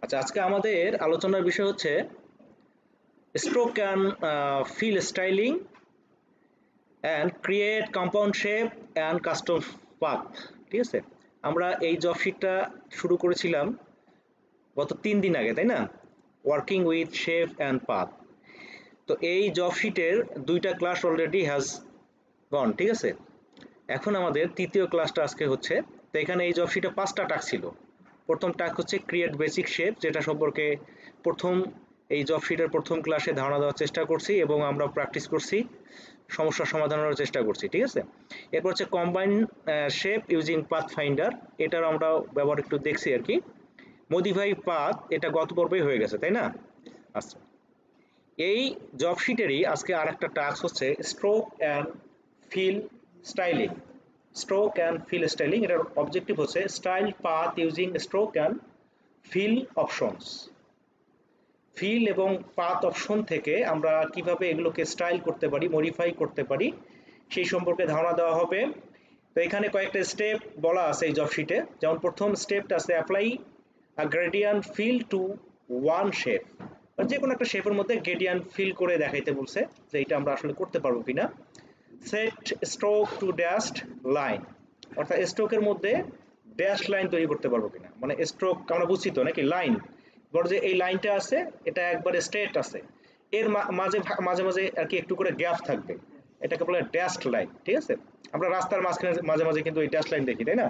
আচ্ছা, আজকে আমাদের আলোচনার বিষয় হচ্ছে stroke and fill styling and create compound shape and custom path. ঠিক আছে, আমরা এই জব শিটটা শুরু করেছিলাম গত 3 দিন আগে, তাই না? Working with shape and path. তো এই জব শিটের 2টা ক্লাস অলরেডি হ্যাজ গন। ঠিক আছে, এখন আমাদের তৃতীয় ক্লাসটা আজকে হচ্ছে। তো এখানে এই জব শিটে 5টা টাস্ক ছিল। প্রথম টাস্ক হচ্ছে ক্রিয়েট বেসিক শেপ, যেটা সম্পর্কে প্রথম এই জব শিটের প্রথম ক্লাসে ধারণা দেওয়ার চেষ্টা করছি এবং আমরা প্র্যাকটিস করছি, সমস্যার সমাধানের চেষ্টা করছি। ঠিক আছে, এরপর হচ্ছে combine shape using path finder, এটার আমরা ব্যবহার একটু দেখছি আর কি। মডিফাই পাথ, এটা গত পর্বেই হয়ে গেছে, তাই না? আচ্ছা, এই জব শিটেরই আজকে আর একটা টাস্ক হচ্ছে stroke and fill styling. Stroke and fill styling, এটার অবজেক্টিভ হচ্ছে style path using stroke and fill options. Fill এবং পাথ অপশন থেকে আমরা কিভাবে এগুলোকে স্টাইল করতে পারি, মডিফাই করতে পারি, সেই সম্পর্কে ধারণা দেওয়া হবে। তো এখানে কয়েকটা স্টেপ বলা আছে এই জব শিটে। যেমন প্রথম স্টেপটা আছে apply a gradient fill to one shape, যে কোনো একটা শেপের মধ্যে গ্রেডিয়েন্ট ফিল করে দেখাইতে বলছে যে এটা আমরা আসলে করতে পারবো কিনা। Set stroke to dashed line, অর্থাৎ স্ট্রোকের মধ্যে ড্যাশ লাইন তৈরি করতে পারবো কিনা, মানে স্ট্রোক আমরা বুঝছি তো নাকি, লাইন বড় যে এই লাইনটা আছে এটা একবারে স্ট্রেট আছে, এর মাঝে মাঝে মাঝে আর কি একটু করে গ্যাপ থাকবে, এটাকে বলে ড্যাশড লাইন। ঠিক আছে, আমরা রাস্তার মাঝখানে মাঝে মাঝে কিন্তু এই ড্যাশ লাইন দেখি, তাই না?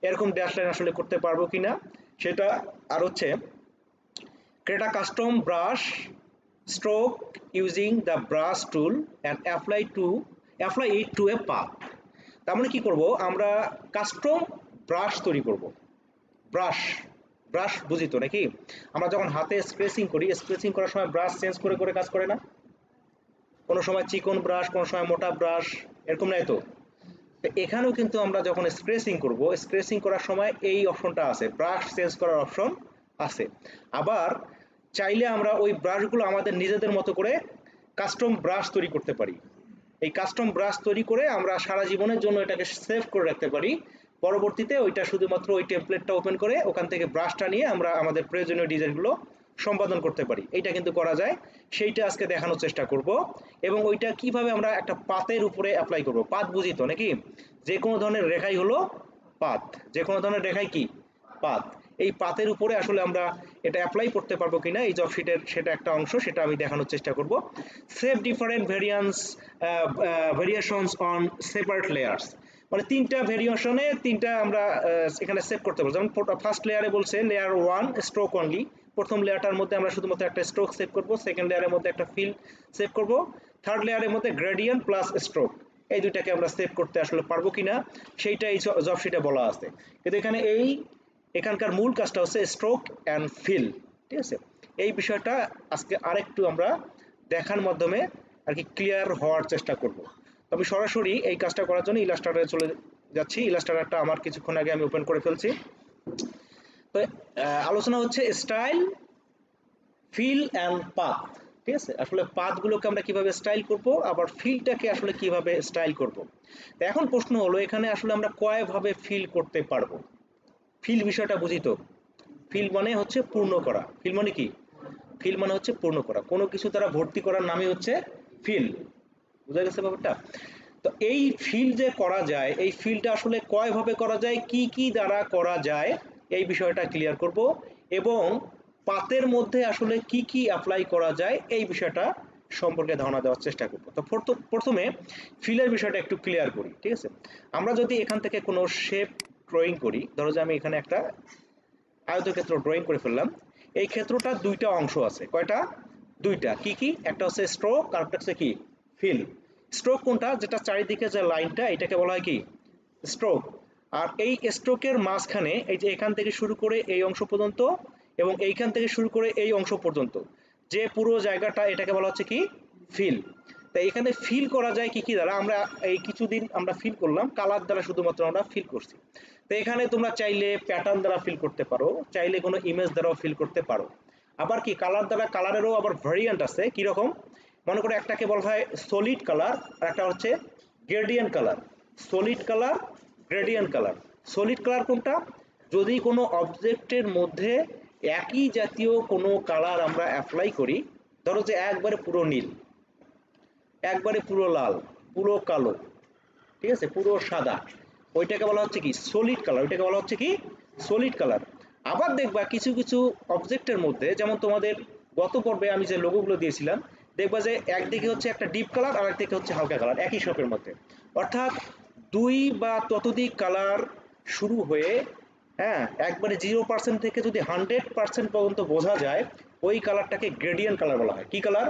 এরকম ড্যাশ লাইন আসলে করতে পারবো কিনা সেটা। আর হচ্ছে create a custom brush stroke using the brush tool and apply it to a path। তার মানে কি করব, আমরা কাস্টম ব্রাশ তৈরি করব। ব্রাশ, ব্রাশ বুঝি তো নাকি? আমরা যখন হাতে স্ক্রেচিং করি, স্ক্রেচিং করার সময় ব্রাশ চেঞ্জ করে করে কাজ করে না? কোনো সময় চিকন ব্রাশ, কোনো সময় মোটা ব্রাশ, এরকম নাই তো? এখানেও কিন্তু আমরা যখন স্ক্রেচিং করব, স্ক্রেচিং করার সময় এই অপশনটা আছে, ব্রাশ চেঞ্জ করার অপশন আছে। আবার চাইলে আমরা ওই ব্রাশগুলো আমাদের নিজেদের মতো করে কাস্টম ব্রাশ তৈরি করতে পারি। এই কাস্টম ব্রাশ তৈরি করে আমরা সারা জীবনের জন্য এটাকে সেভ করে রাখতে পারি। পরবর্তীতে ওইটা শুধুমাত্র ওই টেমপ্লেটটা ওপেন করে ওখান থেকে ব্রাশটা নিয়ে আমরা আমাদের প্রয়োজনীয় ডিজাইনগুলো সম্পাদন করতে পারি। এইটা কিন্তু করা যায়, সেইটা আজকে দেখানোর চেষ্টা করব। এবং ওইটা কিভাবে আমরা একটা পাতের উপরে অ্যাপ্লাই করব। পাত বুঝি তো নাকি? যে কোনো ধরনের রেখাই হলো পাত, যে কোনো ধরনের রেখাই কি পাত। এই পাতের উপরে আসলে আমরা এটা অ্যাপ্লাই করতে পারবো কিনা এই জব শিটের সেটা একটা অংশ, সেটা আমি দেখানোর চেষ্টা করব। Save different variations on separate layers, মানে 3টা ভেরিয়েশনে 3টা আমরা এখানে সেভ করতে পারবো। যেমন ফার্স্ট লেয়ারে বলছে লেয়ার 1 স্ট্রোক অনলি, প্রথম লেয়ারটার মধ্যে আমরা শুধুমাত্র একটা স্ট্রোক সেভ করব, সেকেন্ড লেয়ারের মধ্যে একটা ফিল সেভ করব, থার্ড লেয়ারের মধ্যে গ্রেডিয়েন্ট প্লাস স্ট্রোক, এই দুইটাকে আমরা সেভ করতে আসলে পারবো কিনা সেইটা এই জব শিটে বলা আছে। কিন্তু এখানে এখানকার মূল কাজটা হচ্ছে স্ট্রোক অ্যান্ড ফিল। ঠিক আছে, এই বিষয়টা আজকে আরেকটু আমরা দেখার মাধ্যমে আর কি ক্লিয়ার হওয়ার চেষ্টা করব। তবে সরাসরি এই কাজটা করার জন্য ইলাস্ট্রেটরে চলে যাচ্ছি। ইলাস্ট্রেটরটা আমার কিছুক্ষণ আগে আমি ওপেন করে ফেলছি। তো আলোচনা হচ্ছে স্টাইল, ফিল অ্যান্ড পাথ। ঠিক আছে, আসলে পাথগুলোকে আমরা কিভাবে স্টাইল করব, আবার ফিলটাকে আসলে কিভাবে স্টাইল করব। তো এখন প্রশ্ন হলো এখানে আসলে আমরা কয়ভাবে ফিল করতে পারবো। ফিল বিষয়টা বুঝি তো? ফিল মানে হচ্ছে পূর্ণ করা। ফিল মানে কি? ফিল মানে হচ্ছে পূর্ণ করা, কোনো কিছু দ্বারা ভর্তি করার নামই হচ্ছে ফিল। বুঝা গেছে ব্যাপারটা? তো এই ফিল যে করা যায়, এই ফিলটা আসলে কয়ভাবে করা যায়, কি কি দ্বারা করা যায়, এই বিষয়টা ক্লিয়ার করব। এবং পাতের মধ্যে আসলে কি কি অ্যাপ্লাই করা যায় এই বিষয়টা সম্পর্কে ধারণা দেওয়ার চেষ্টা করব। তো প্রথমে ফিলের বিষয়টা একটু ক্লিয়ার করি। ঠিক আছে, আমরা যদি এখান থেকে কোনো শেপ ড্রয়িং করি, ধরো যে আমি এখানে একটা আয়তক্ষেত্র ড্রয়িং করে ফেললাম। এই ক্ষেত্রটার 2টা অংশ আছে। কয়টা? 2টা। কি কি? একটা হচ্ছে স্ট্রোক আর একটা হচ্ছে কি ফিল। স্ট্রোক কোনটা? যেটা চারিদিকে যে লাইনটা, এটাকে বলা হয় কি স্ট্রোক। আর এই স্ট্রোকের মাঝখানে এই যে এখান থেকে শুরু করে এই অংশ পর্যন্ত এবং এইখান থেকে শুরু করে এই অংশ পর্যন্ত যে পুরো জায়গাটা, এটাকে বলা হচ্ছে কি ফিল। তাই এখানে ফিল করা যায় কি কি দ্বারা, আমরা এই কিছুদিন আমরা ফিল করলাম কালার দ্বারা, শুধুমাত্র আমরা ফিল করছি। তো এখানে তোমরা চাইলে প্যাটার্ন দ্বারা ফিল করতে পারো, চাইলে কোনো ইমেজ দ্বারাও ফিল করতে পারো। আবার কি কালার দ্বারা, কালারেরও আবার ভেরিয়েন্ট আছে। কিরকম? মনে করো একটাকে বলা হয় সলিড কালার আর একটা হচ্ছে gradient colour. Solid colour, gradient colour. Solid colour কোনটা? যদি কোনো অবজেক্টের মধ্যে একই জাতীয় কোনো কালার আমরা অ্যাপ্লাই করি, ধরো যে একবারে পুরো নীল, একবারে পুরো লাল, পুরো কালো, ঠিক আছে, পুরো সাদা, ওইটাকে বলা হচ্ছে কি সলিড কালার, ওইটাকে বলা হচ্ছে কি সলিড কালার। আবার দেখবা কিছু কিছু অবজেক্টের মধ্যে, যেমন তোমাদের গত পর্বে আমি যে লোগোগুলো দিয়েছিলাম, দেখবা যে একদিকে হচ্ছে একটা ডিপ কালার আর একদিকে হচ্ছে হালকা কালার একই শপের মধ্যে, অর্থাৎ দুই বা ততোধিক কালার শুরু হয়ে, হ্যাঁ, একবারে 0% থেকে যদি 100% পর্যন্ত বোঝা যায়, ওই কালারটাকে গ্রেডিয়েন্ট কালার বলা হয়। কি কালার?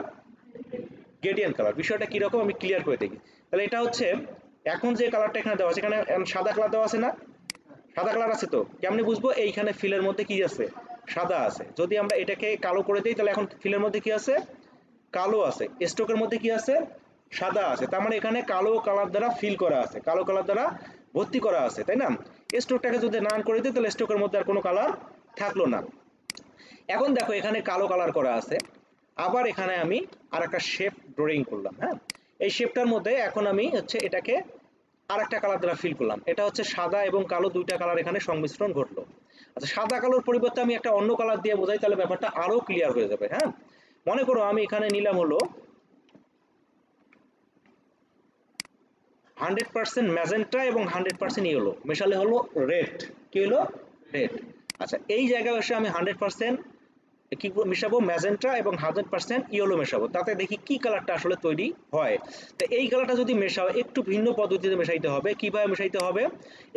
Gradient colour. বিষয়টা কিরকম আমি ক্লিয়ার করে দেখি। তাহলে এটা হচ্ছে এখন যে কালারটা এখানে দেওয়া আছে, এখানে সাদা কালার দেওয়া আছে না? সাদা কালার আছে তো, কেমনে বুঝবো এইখানে ফিলের মধ্যে কি আছে? সাদা আছে। যদি আমরা এটাকে কালো করে দিই, তাহলে এখন ফিলের মধ্যে কি আছে? কালো আছে। স্ট্রোকের মধ্যে কি আছে? সাদা আছে। তার মানে এখানে কালো কালার দ্বারা ফিল করা আছে, কালো কালার দ্বারা ভর্তি করা আছে, তাই না? স্ট্রোকটাকে যদি নান করে দিই, তাহলে স্ট্রোকের মধ্যে আর কোনো কালার থাকলো না। এখন দেখো এখানে কালো কালার করা আছে, আবার এখানে আমি আর একটা শেপ ড্রয়িং করলাম, হ্যাঁ, এই শেপটার মধ্যে এখন আমি হচ্ছে এটাকে আর একটা কালার দ্বারা ফিল করলাম, এটা হচ্ছে সাদা এবং কালো দুইটা কালার এখানে সংমিশ্রণ ঘটলো। আচ্ছা, সাদা কালোর পরিবর্তে আমি একটা অন্য কালার দিয়ে বোঝাই, তাহলে ব্যাপারটা আরো ক্লিয়ার হয়ে যাবে। হ্যাঁ, মনে করো আমি এখানে নিলাম হলো 100% ম্যাজেন্টা এবং 100% ইয়েলো, মেশালে হলো রেড। কি হলো? রেড। আচ্ছা, এই জায়গায় এসে আমি 100% কি মেশাবো? ম্যাজেন্টা এবং 100% ইয়েলো মেশাবো, তাতে দেখি কি কালারটা আসলে তৈরি হয়। তো এই কালারটা যদি মেশাও, একটু ভিন্ন পদ্ধতিতে মেশাইতে হবে। কিভাবে মেশাইতে হবে?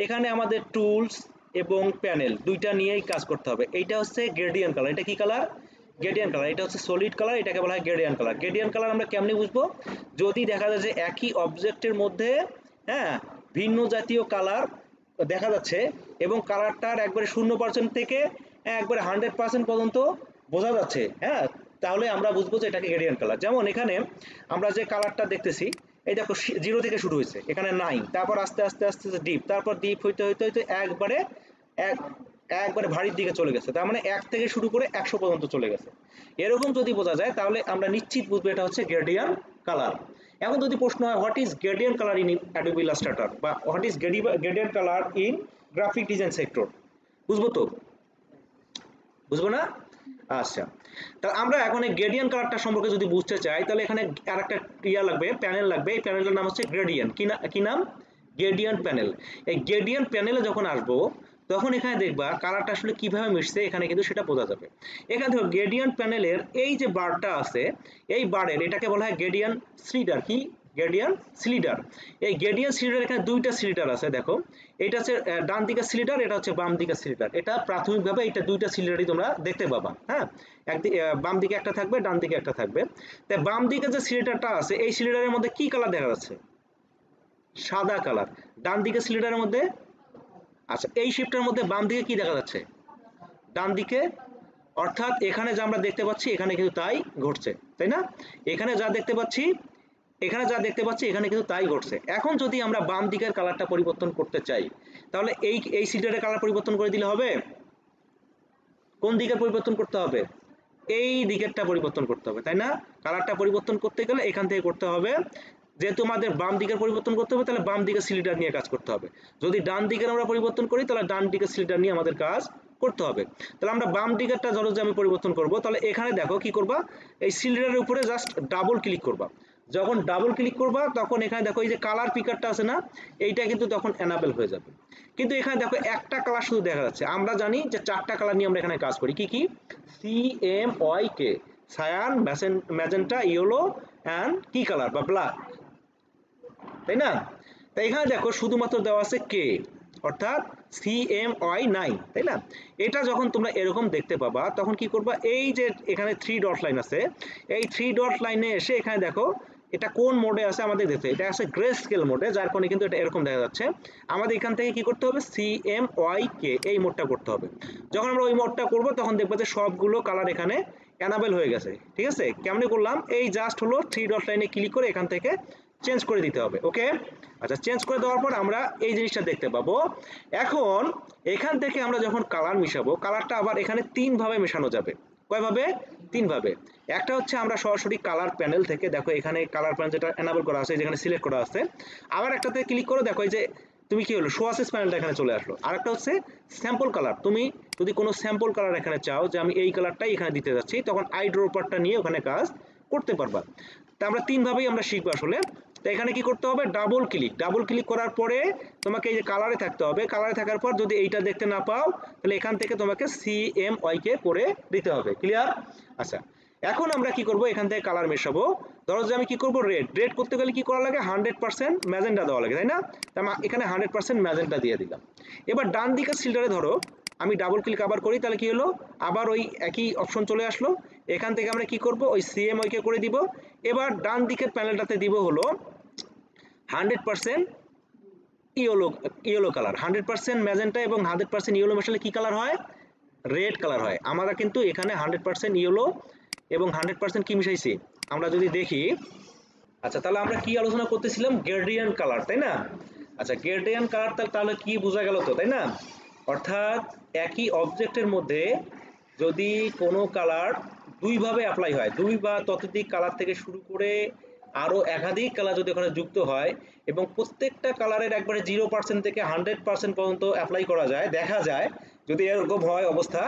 এখানে আমাদের টুলস এবং প্যানেল দুইটা নিয়েই কাজ করতে হবে। এইটা হচ্ছে গ্রেডিয়েন্ট কালার। এটা কি কালার? Gradient colour. এটা হচ্ছে সলিড কালার, এটাকে বলা হয় গ্রেডিয়েন্ট কালার। গ্রেডিয়েন্ট কালার আমরা কেমনে বুঝবো? যদি দেখা যায় যে একই অবজেক্টের মধ্যে, হ্যাঁ, ভিন্ন জাতীয় কালার দেখা যাচ্ছে এবং কালারটার একবারে 0% থেকে একবারে 100% পর্যন্ত বোঝা যাচ্ছে, হ্যাঁ, তাহলে আমরা বুঝবো যে এটাকে গ্রেডিয়েন্ট কালার। যেমন এখানে আমরা যে কালারটা দেখতেছি, এই দেখো 0 থেকে শুরু হয়েছে, এখানে 9, তারপর আস্তে আস্তে আস্তে ডিপ, তারপর ডিপ হইতে হইতে হইতে একবারে এক একবারে ভারীর দিকে চলে গেছে, তার মানে 1 থেকে শুরু করে 100 পর্যন্ত চলে গেছে। এরকম যদি বোঝা যায়, তাহলে আমরা নিশ্চিত বুঝবো এটা হচ্ছে গ্রেডিয়েন্ট কালার। এখন যদি প্রশ্ন হয় what is gradient colour in Adobe Illustrator, বা what is gradient colour in graphic design sector, বুঝবো তো? বুঝবো না? আচ্ছা, তাহলে আমরা এখন এই গ্রেডিয়েন্ট কালারটা সম্পর্কে যদি বুঝতে চাই, তাহলে এখানে আরেকটা ইয়া লাগবে, প্যানেল লাগবে। এই প্যানেলটার নাম হচ্ছে গ্রেডিয়েন্ট। কি নাম? Gradient panel. এই গ্রেডিয়েন্ট প্যানেলে যখন আসবো, তখন এখানে দেখবা কালারটা আসলে কিভাবে মিশছে, এখানে কিন্তু সেটা বোঝা যাবে। এখানে দেখো গ্রেডিয়েন্ট প্যানেলের এই যে বারটা আছে, এই বারের এটাকে বলা হয় গ্রেডিয়েন্ট স্লিডার। কি? গ্রেডিয়েন্ট স্লিডার। এই গ্রেডিয়েন্ট স্লিডার এখানে দুইটা স্লিডার আছে, দেখো, এটা হচ্ছে ডান দিকের স্লিডার, এটা হচ্ছে বাম দিকের স্লিডার। এটা প্রাথমিকভাবে এটা দুইটা স্লিডারই তোমরা দেখতে পাবা, হ্যাঁ, একদিকে বাম দিকে একটা থাকবে, ডান দিকে একটা থাকবে। তাই বাম দিকে যে স্লিডারটা আছে, এই স্লিডারের মধ্যে কি কালার দেখা যাচ্ছে? সাদা কালার। ডান দিকে স্লিডারের মধ্যে, আচ্ছা, এই শিফটের মধ্যে বাম দিকে কি দেখা যাচ্ছে? ডান দিকে। অর্থাৎ এখানে যা আমরা দেখতে পাচ্ছি, এখানে কিন্তু তাই ঘটছে, তাই না? এখানে যা দেখতে পাচ্ছি, এখানে কিন্তু তাই ঘটছে। এখন যদি আমরা বাম দিকের কালারটা পরিবর্তন করতে চাই, তাহলে এই সিলিন্ডারের কালার পরিবর্তন করে দিলে হবে? কোন দিকের পরিবর্তন করতে হবে? এই দিকেরটা পরিবর্তন করতে হবে, তাই না? কালারটা পরিবর্তন করতে গেলে এখান থেকে করতে হবে। যেহেতু আমাদের বাম দিকের পরিবর্তন করতে হবে, তাহলে বাম দিকের সিলিন্ডার নিয়ে কাজ করতে হবে। যদি ডান দিকের আমরা পরিবর্তন করি, তাহলে ডান দিকের সিলিন্ডার নিয়ে আমাদের কাজ করতে হবে। তাহলে আমরা বাম দিকেরটা ধরো যে আমি পরিবর্তন করব, তাহলে এখানে দেখো কি করবা? এই সিলিন্ডারের উপরে জাস্ট ডাবল ক্লিক করবা। যখন ডাবল ক্লিক করবা, তখন এখানে দেখো এই যে কালার পিকারটা আছে না, এইটা কিন্তু তখন এনাবেল হয়ে যাবে। কিন্তু এখানে দেখো একটা কালার শুধু দেখা যাচ্ছে। আমরা জানি যে 4টা কালার নিয়ে আমরা এখানে কাজ করি। কি কি? CMYK, cyan, magenta, yellow and key colour? বা ব্ল্যাক, তাই না? তাই এখানে দেখো শুধুমাত্র দেওয়া আছে কে, অর্থাৎ CMY9, তাই না? এটা যখন তোমরা এরকম দেখতে পাবা, তখন কি করবা? এই যে এখানে 3 ডট লাইন আছে, এই 3 ডট লাইনে এসে এখানে দেখো এটা কোন মোডে আছে আমাদের দেখতে, এটা আছে গ্রে স্কেল মোডে, যার কারণে কিন্তু এটা এরকম দেখা যাচ্ছে। আমাদের এখান থেকে কি করতে হবে? CMYK এই মোডটা করতে হবে। যখন আমরা ওই মোডটা করব, তখন দেখবো যে সবগুলো কালার এখানে এনাবেল হয়ে গেছে। ঠিক আছে? কেমনে করলাম? এই জাস্ট হলো 3 ডট লাইনে ক্লিক করে এখান থেকে চেঞ্জ করে দিতে হবে। ওকে, আচ্ছা, চেঞ্জ করে দেওয়ার পর আমরা এই জিনিসটা দেখতে পাবো। এখন এখান থেকে আমরা যখন কালার মিশাবো, কালারটা আবার এখানে 3 ভাবে মেশানো যাবে। কয়ভাবে? 3 ভাবে। একটা হচ্ছে আমরা সরাসরি কালার প্যানেল থেকে, দেখো এখানে কালার প্যানেল যেটা এনাবল করা আছে, যেখানে সিলেক্ট করা আছে, আবার একটাতে ক্লিক করো, দেখো এই যে তুমি কি হলো শো অ্যাসেস প্যানেলটা এখানে চলে আসলো। আরেকটা হচ্ছে স্যাম্পল কালার, তুমি যদি কোনো স্যাম্পল কালার এখানে চাও যে আমি এই কালারটাই এখানে দিতে যাচ্ছি, তখন আই ড্রপারটা নিয়ে ওখানে কাজ করতে পারবা। তা আমরা তিনভাবেই আমরা শিখবো আসলে। তো এখানে কি করতে হবে, ডাবল ক্লিক করার পরে তোমাকে এই যে কালারে থাকতে হবে, কালারে থাকার পর যদি এইটা দেখতে না পাও তাহলে এখান থেকে তোমাকে CMYK করে দিতে হবে। ক্লিয়ার? আচ্ছা, এখন আমরা কি করব, এখান থেকে কালার মেশাবো। ধরো যে আমি কি করব, রেড করতে গেলে কি করা লাগে, 100% ম্যাজেন্টা দেওয়া লাগে, তাই না? তাই এখানে 100% ম্যাজেন্টা দিয়ে দিলাম। এবার ডান দিকের ফিল্টারে ধরো আমি ডাবল ক্লিক আবার করি, তাহলে কি হলো, আবার ওই একই অপশন চলে আসলো। এখান থেকে আমরা কি করব, ওই CMYK করে দিব। এবার ডান দিকের প্যানেলটাতে দিব হলো 100% ইয়েলো কালার। 100% ম্যাজেন্টা এবং 100% ইয়েলো মেশালে কি কালার হয়, রেড কালার হয়। আমরা কিন্তু এখানে 100% ইয়েলো এবং 100% কি মিশাইছি আমরা যদি দেখি। আচ্ছা, তাহলে আমরা কি আলোচনা করতেছিলাম, গ্রেডিয়েন্ট কালার, তাই না? আচ্ছা, গ্রেডিয়েন্ট কালার তাহলে কি বোঝা গেল তো, তাই না? অর্থাৎ একই অবজেক্টের মধ্যে যদি কোনো কালার দুইভাবে অ্যাপ্লাই হয়, দুই বা ততোধিক কালার থেকে শুরু করে আরো একাধিক কালার যদি ওখানে যুক্ত হয় এবং প্রত্যেকটা কালারের একবারে 0% থেকে 100% পর্যন্ত অ্যাপ্লাই করা যায়, দেখা যায় যদি এরকম হয় অবস্থা,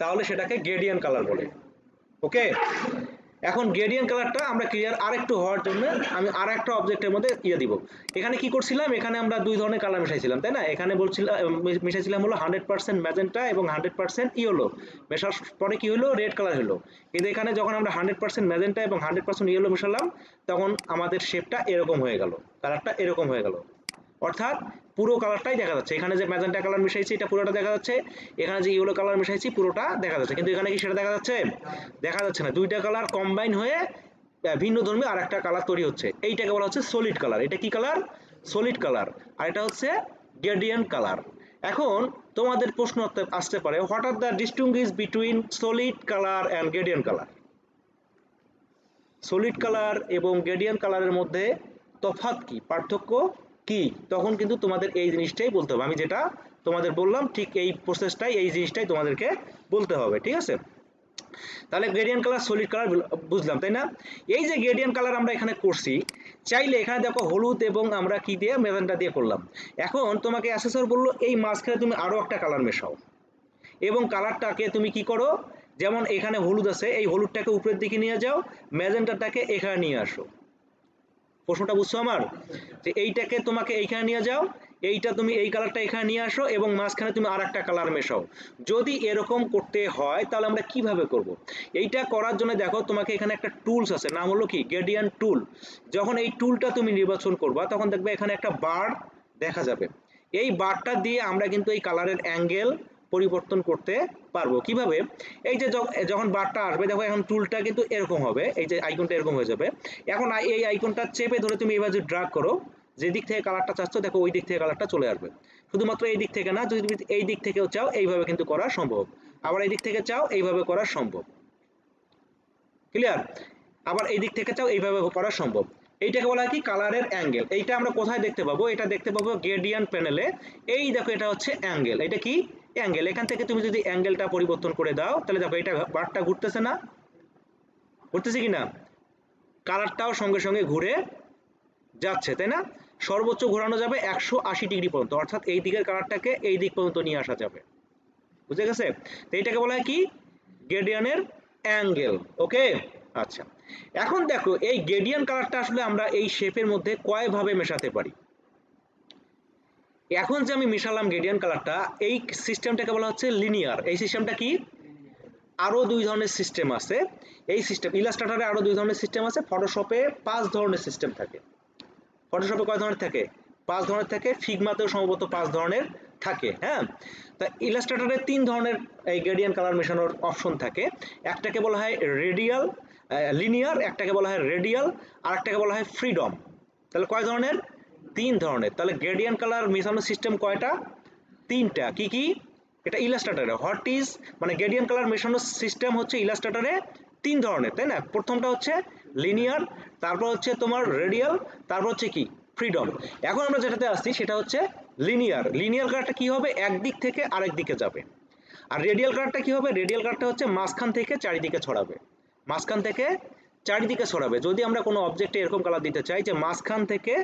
তাহলে সেটাকে গ্রেডিয়েন্ট কালার বলে। ওকে, এখন গ্রেডিয়েন্ট কালারটা আমরা ক্লিয়ার আরেকটু হওয়ার জন্য আমি আরেকটা অবজেক্টের মধ্যে দিব। এখানে কি করছিলাম, এখানে আমরা দুই ধরনের কালার মিশাইছিলাম, তাই না? এখানে বলছিলাম মিশাইছিলাম হলো 100% ম্যাজেন্টা এবং 100% ইয়েলো। মেশার পরে কি হলো, রেড কালার হলো। কিন্তু এখানে যখন আমরা 100% ম্যাজেন্টা এবং 100% ইয়েলো মেশালাম, তখন আমাদের শেপটা এরকম হয়ে গেল, কালারটা এরকম হয়ে গেল। অর্থাৎ পুরো কালারটাই দেখা যাচ্ছে। এখানে যে ম্যাজেন্টা কালার মিশাইছি এটা পুরোটা দেখা যাচ্ছে, এখানে যে ইয়েলো কালার মিশাইছি পুরোটা দেখা যাচ্ছে। কিন্তু এখানে কি সেটা দেখা যাচ্ছে? দেখা যাচ্ছে না। দুইটা কালার কম্বাইন হয়ে ভিন্ন ধর্মী আর একটা কালার তৈরি হচ্ছে। এইটাকে বলা হচ্ছে সলিড কালার। এটা কি কালার, সলিড কালার। আর এটা হচ্ছে গ্রেডিয়েন্ট কালার। এখন তোমাদের প্রশ্ন আসতে পারে, what are the distinguish between solid colour and gradient colour? Solid colour এবং গ্রেডিয়েন্ট কালারের মধ্যে তফাৎ কি, পার্থক্য কি? তখন কিন্তু তোমাদের এই জিনিসটাই বলতে হবে। আমি যেটা তোমাদের বললাম ঠিক এই প্রসেসটাই, এই জিনিসটাই তোমাদেরকে বলতে হবে, ঠিক আছে? তাহলে গ্রেডিয়েন্ট কালার, সলিড কালার বুঝলাম, তাই না? এই যে গ্রেডিয়েন্ট কালার আমরা এখানে করছি, চাইলে এখানে দেখো হলুদ এবং আমরা কি দিয়ে, ম্যাজেন্টা দিয়ে করলাম। এখন তোমাকে অ্যাসেসর বললো এই মাঝখানে তুমি আরো একটা কালার মেশাও এবং কালারটাকে তুমি কি করো, যেমন এখানে হলুদ আছে, এই হলুদটাকে উপরের দিকে নিয়ে যাও, ম্যাজেন্টাটাকে এখানে নিয়ে আসো। প্রশ্নটা বুঝছো আমার? যে এইটাকে তোমাকে এইখানে নিয়ে যাও, এইটা তুমি এই কালারটা এখানে নিয়ে আসো এবং মাঝখানে তুমি আর একটা কালার মেশাও। যদি এরকম করতে হয় তাহলে আমরা কিভাবে করব? এইটা করার জন্য দেখো তোমাকে এখানে একটা টুলস আছে, নাম হলো কি, গ্রেডিয়েন্ট টুল। যখন এই টুলটা তুমি নির্বাচন করবা তখন দেখবে এখানে একটা বার দেখা যাবে। এই বারটা দিয়ে আমরা কিন্তু এই কালারের অ্যাঙ্গেল পরিবর্তন করতে পারবো। কিভাবে? এই যে যখন বারটা আসবে দেখো এখন টুলটা কিন্তু এরকম হবে, এই যে আইকনটা এরকম হয়ে যাবে। এখন এই আইকনটা চেপে ধরে তুমি এবার যদি ড্র্যাগ করো, যে দিক থেকে কালারটা চাচ্ছ দেখো ওই দিক থেকে কালারটা চলে আসবে। শুধুমাত্র এই দিক থেকে না, যদি তুমি এই দিক থেকেও চাও এইভাবে কিন্তু করা সম্ভব, আবার এই দিক থেকে চাও এইভাবে করা সম্ভব। ক্লিয়ার? আবার এই দিক থেকে চাও এইভাবে করা সম্ভব। এইটাকে বলা হয় কি, কালারের অ্যাঙ্গেল। এইটা আমরা কোথায় দেখতে পাবো? এটা দেখতে পাবো গ্রেডিয়েন্ট প্যানেলে। এই দেখো এটা হচ্ছে অ্যাঙ্গেল। এটা কি, অ্যাঙ্গেল। এখান থেকে তুমি যদি অ্যাঙ্গেলটা পরিবর্তন করে দাও তাহলে দেখো এটা বারটা ঘুরতেছে না, ঘুরতেছে কি না? কালারটাও সঙ্গে সঙ্গে ঘুরে যাচ্ছে, তাই না? সর্বোচ্চ ঘোরানো যাবে 180 ডিগ্রি পর্যন্ত, অর্থাৎ এই দিকের কালারটাকে এই দিক পর্যন্ত নিয়ে আসা যাবে। বুঝে গেছে? তো এইটাকে বলা হয় কি, গ্রেডিয়েন্টের অ্যাঙ্গেল। ওকে, আচ্ছা। এখন দেখো এই গ্রেডিয়েন্ট কালারটা আসলে আমরা এই শেপের মধ্যে কয়ভাবে মেশাতে পারি। এখন যে আমি মেশালাম গ্রেডিয়েন্ট কালারটা, এই সিস্টেমটাকে বলা হচ্ছে লিনিয়ার। এই সিস্টেমটা কি, আরো দুই ধরনের সিস্টেম আছে। এই সিস্টেম ইলাস্ট্রেটরে আরো দুই ধরনের সিস্টেম আছে, ফটোশপে 5 ধরনের সিস্টেম থাকে। ফটোশপে কয় ধরনের থাকে? 5 ধরনের থাকে। ফিগমাতেও সম্ভবত 5 ধরনের থাকে। হ্যাঁ, তা ইলাস্ট্রেটরে 3 ধরনের এই গ্রেডিয়েন্ট কালার মেশানোর অপশন থাকে। একটাকে বলা হয় রেডিয়াল, লিনিয়ার, একটাকে বলা হয় রেডিয়াল, আর একটাকে বলা হয় ফ্রিডম। তাহলে কয় ধরনের? 3 ধরনের। তাহলে গ্রেডিয়েন্ট কালার মেশানোর সিস্টেম কয়টা? 3টা। কি কি? এটা ইলাস্ট্রেটরে হোয়াট ইজ, মানে গ্রেডিয়েন্ট কালার মেশানোর সিস্টেম হচ্ছে ইলাস্ট্রেটরে 3 ধরনের, তাই না? প্রথমটা হচ্ছে লিনিয়ার, তারপর হচ্ছে তোমার রেডিয়াল, তারপর হচ্ছে কি, ফ্রিডম। এখন আমরা যেটাতে আসছি সেটা হচ্ছে লিনিয়ার। লিনিয়ার কালারটা কি হবে, একদিক থেকে আরেক দিকে যাবে। আর রেডিয়াল কালারটা কি হবে, রেডিয়াল কালারটা হচ্ছে মাঝখান থেকে চারিদিকে ছড়াবে, মাঝখান থেকে চারিদিকে ছড়াবে। যদি আমরা কোনো অবজেক্টে এরকম কালার দিতে চাই যে মাঝখান থেকে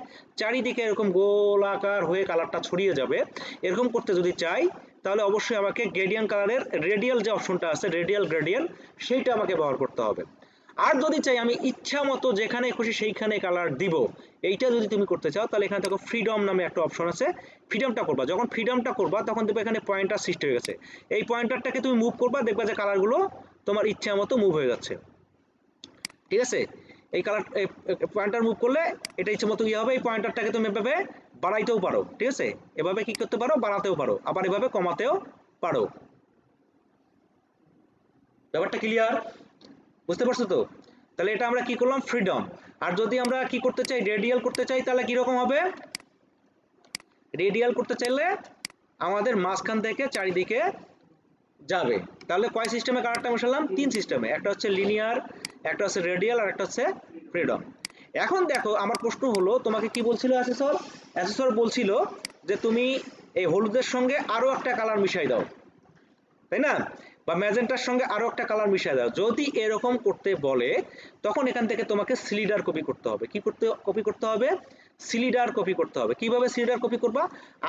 চারিদিকে এরকম গোলাকার হয়ে কালারটা ছড়িয়ে যাবে, এরকম করতে যদি চাই তাহলে অবশ্যই আমাকে গ্রেডিয়েন্ট কালারের রেডিয়াল যে অপশনটা আছে, রেডিয়াল গ্রেডিয়েন্ট, সেইটা আমাকে ব্যবহার করতে হবে। আর যদি চাই আমি ইচ্ছা মতো যেখানে খুশি সেইখানে কালার দিব, এইটা যদি তুমি করতে চাও তাহলে এখানে দেখো ফ্রিডম নামে একটা অপশন আছে, ফ্রিডমটা করবা। যখন ফ্রিডমটা করবা তখন দেখবে এখানে পয়েন্টার সৃষ্টি হয়ে গেছে, এই পয়েন্টারটাকে তুমি মুভ করবা, দেখবা যে কালারগুলো তোমার ইচ্ছা মতো মুভ হয়ে যাচ্ছে। ঠিক আছে, এই কালার পয়েন্টার মুভ করলে এটা ইচ্ছে মতো ইয়ে হবে। এই পয়েন্টারটাকে তুমি এভাবে বাড়াইতেও পারো, ঠিক আছে, এভাবে কি করতে পারো, বাড়াতেও পারো, আবার এভাবে কমাতেও পারো। ব্যাপারটা ক্লিয়ার, বুঝতে পারছো তো? তাহলে এটা আমরা কি করলাম, ফ্রিডম। আর যদি আমরা কি করতে চাই, রেডিয়াল করতে চাই, তাহলে কিরকম হবে? রেডিয়াল করতে চাইলে আমাদের মাঝখান থেকে চারিদিকে যাবে। তাহলে কয় সিস্টেমে কালারটা মেশালাম? 3 সিস্টেমে, একটা হচ্ছে লিনিয়ার, একটা হচ্ছে রেডিয়াল, আর একটা হচ্ছে ফ্রিডম। এখন দেখো আমার প্রশ্ন হলো, তোমাকে কি বলছিল অ্যাসেসর? অ্যাসেসর বলছিল যে তুমি এই হলুদের সঙ্গে আরো একটা কালার মিশাই দাও, তাই না? বা ম্যাজেন্টার সঙ্গে আরো একটা কালার মিশিয়ে দাও। যদি এরকম করতে বলে তখন এখান থেকে তোমাকে সিলিডার কপি করতে হবে। কি করতে কপি করতে হবে? সিলিডার কপি করতে হবে। কিভাবে সিলিডার কপি করবা?